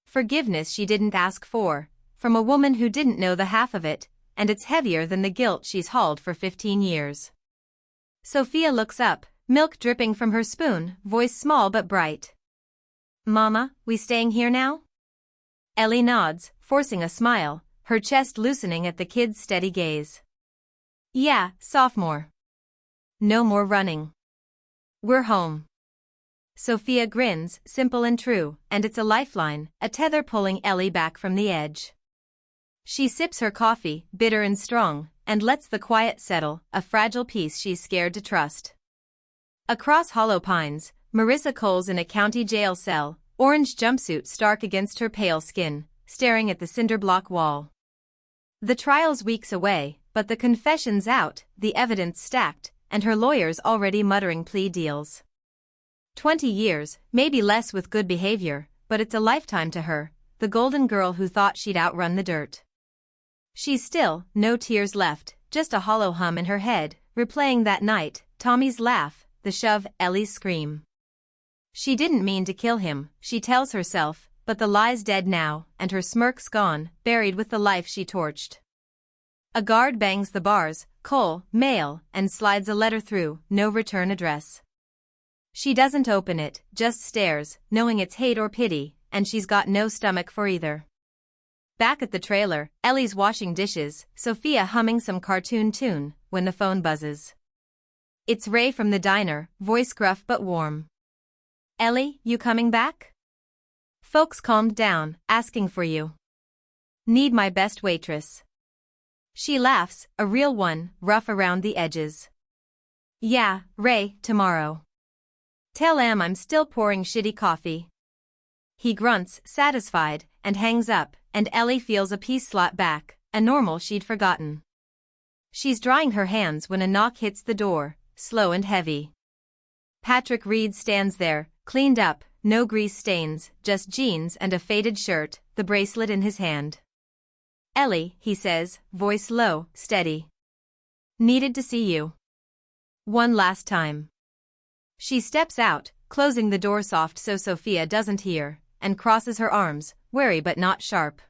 Forgiveness she didn't ask for, from a woman who didn't know the half of it, and it's heavier than the guilt she's hauled for 15 years. Sophia looks up, milk dripping from her spoon, voice small but bright. Mama, we staying here now? Ellie nods, forcing a smile, her chest loosening at the kid's steady gaze. Yeah, sophomore. No more running. We're home. Sophia grins, simple and true, and it's a lifeline, a tether pulling Ellie back from the edge. She sips her coffee, bitter and strong, and lets the quiet settle, a fragile piece she's scared to trust. Across Hollow Pines, Marissa Cole's in a county jail cell, orange jumpsuit stark against her pale skin, staring at the cinder-block wall. The trial's weeks away, but the confession's out, the evidence stacked, and her lawyers already muttering plea deals. 20 years, maybe less with good behavior, but it's a lifetime to her, the golden girl who thought she'd outrun the dirt. She's still, no tears left, just a hollow hum in her head, replaying that night, Tommy's laugh, the shove, Ellie's scream. She didn't mean to kill him, she tells herself, but the lie's dead now, and her smirk's gone, buried with the life she torched. A guard bangs the bars, Cole, mail, and slides a letter through, no return address. She doesn't open it, just stares, knowing it's hate or pity, and she's got no stomach for either. Back at the trailer, Ellie's washing dishes, Sophia humming some cartoon tune, when the phone buzzes. It's Ray from the diner, voice gruff but warm. Ellie, you coming back? Folks calmed down, asking for you. Need my best waitress. She laughs, a real one, rough around the edges. Yeah, Ray, tomorrow. Tell Em I'm still pouring shitty coffee. He grunts, satisfied, and hangs up, and Ellie feels a piece slot back, a normal she'd forgotten. She's drying her hands when a knock hits the door, slow and heavy. Patrick Reed stands there, cleaned up, no grease stains, just jeans and a faded shirt, the bracelet in his hand. Ellie, he says, voice low, steady. Needed to see you. One last time. She steps out, closing the door soft so Sophia doesn't hear, and crosses her arms, wary but not sharp.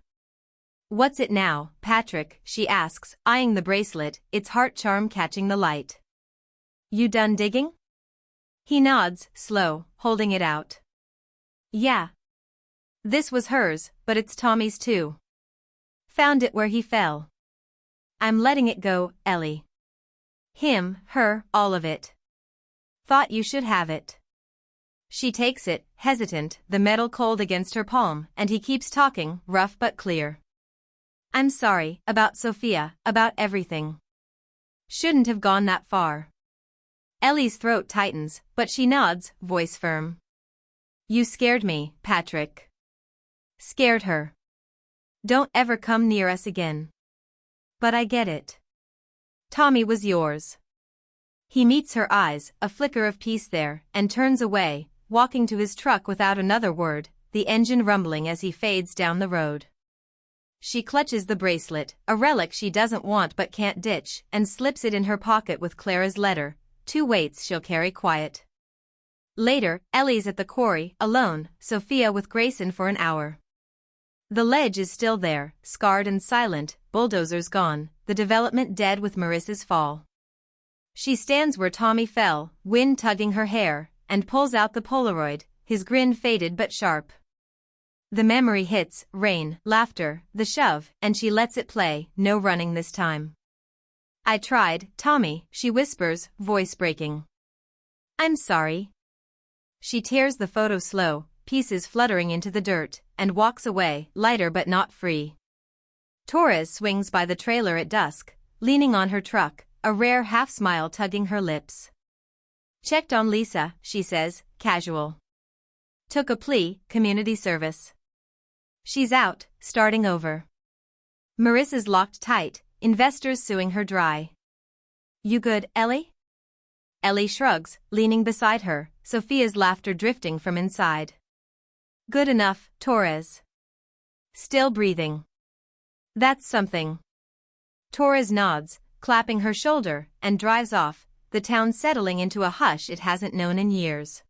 What's it now, Patrick, she asks, eyeing the bracelet, its heart charm catching the light. You done digging? He nods, slow, holding it out. Yeah. This was hers, but it's Tommy's too. Found it where he fell. I'm letting it go, Ellie. Him, her, all of it. Thought you should have it. She takes it, hesitant, the metal cold against her palm, and he keeps talking, rough but clear. I'm sorry, about Sophia, about everything. Shouldn't have gone that far. Ellie's throat tightens, but she nods, voice firm. You scared me, Patrick. Scared her. Don't ever come near us again. But I get it. Tommy was yours. He meets her eyes, a flicker of peace there, and turns away, walking to his truck without another word, the engine rumbling as he fades down the road. She clutches the bracelet, a relic she doesn't want but can't ditch, and slips it in her pocket with Clara's letter, 2 weights she'll carry quiet. Later, Ellie's at the quarry, alone, Sophia with Grayson for an hour. The ledge is still there, scarred and silent, bulldozers gone, the development dead with Marissa's fall. She stands where Tommy fell, wind tugging her hair, and pulls out the Polaroid, his grin faded but sharp. The memory hits, rain, laughter, the shove, and she lets it play, no running this time. I tried, Tommy, she whispers, voice breaking. I'm sorry. She tears the photo slow, pieces fluttering into the dirt, and walks away, lighter but not free. Torres swings by the trailer at dusk, leaning on her truck, a rare half-smile tugging her lips. Checked on Lisa, she says, casual. Took a plea, community service. She's out, starting over. Marissa's locked tight, investors suing her dry. You good, Ellie? Ellie shrugs, leaning beside her, Sophia's laughter drifting from inside. Good enough, Torres. Still breathing. That's something. Torres nods, clapping her shoulder, and drives off, the town settling into a hush it hasn't known in years.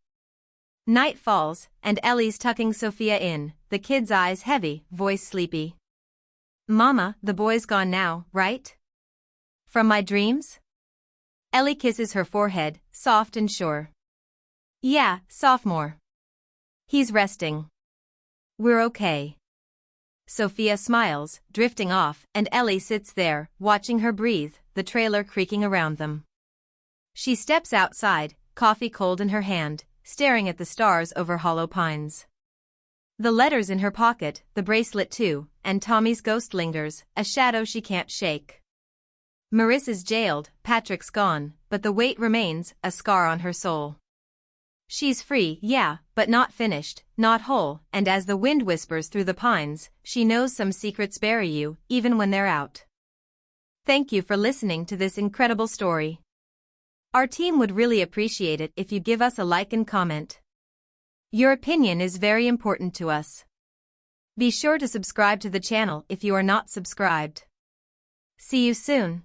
Night falls, and Ellie's tucking Sophia in, the kid's eyes heavy, voice sleepy. Mama, the boy's gone now, right? From my dreams? Ellie kisses her forehead, soft and sure. Yeah, sophomore. He's resting. We're okay. Sophia smiles, drifting off, and Ellie sits there, watching her breathe, the trailer creaking around them. She steps outside, coffee cold in her hand, staring at the stars over hollow pines. The letters in her pocket, the bracelet too, and Tommy's ghost lingers, a shadow she can't shake. Marissa's jailed, Patrick's gone, but the weight remains, a scar on her soul. She's free, yeah, but not finished, not whole, and as the wind whispers through the pines, she knows some secrets bury you, even when they're out. Thank you for listening to this incredible story. Our team would really appreciate it if you give us a like and comment. Your opinion is very important to us. Be sure to subscribe to the channel if you are not subscribed. See you soon.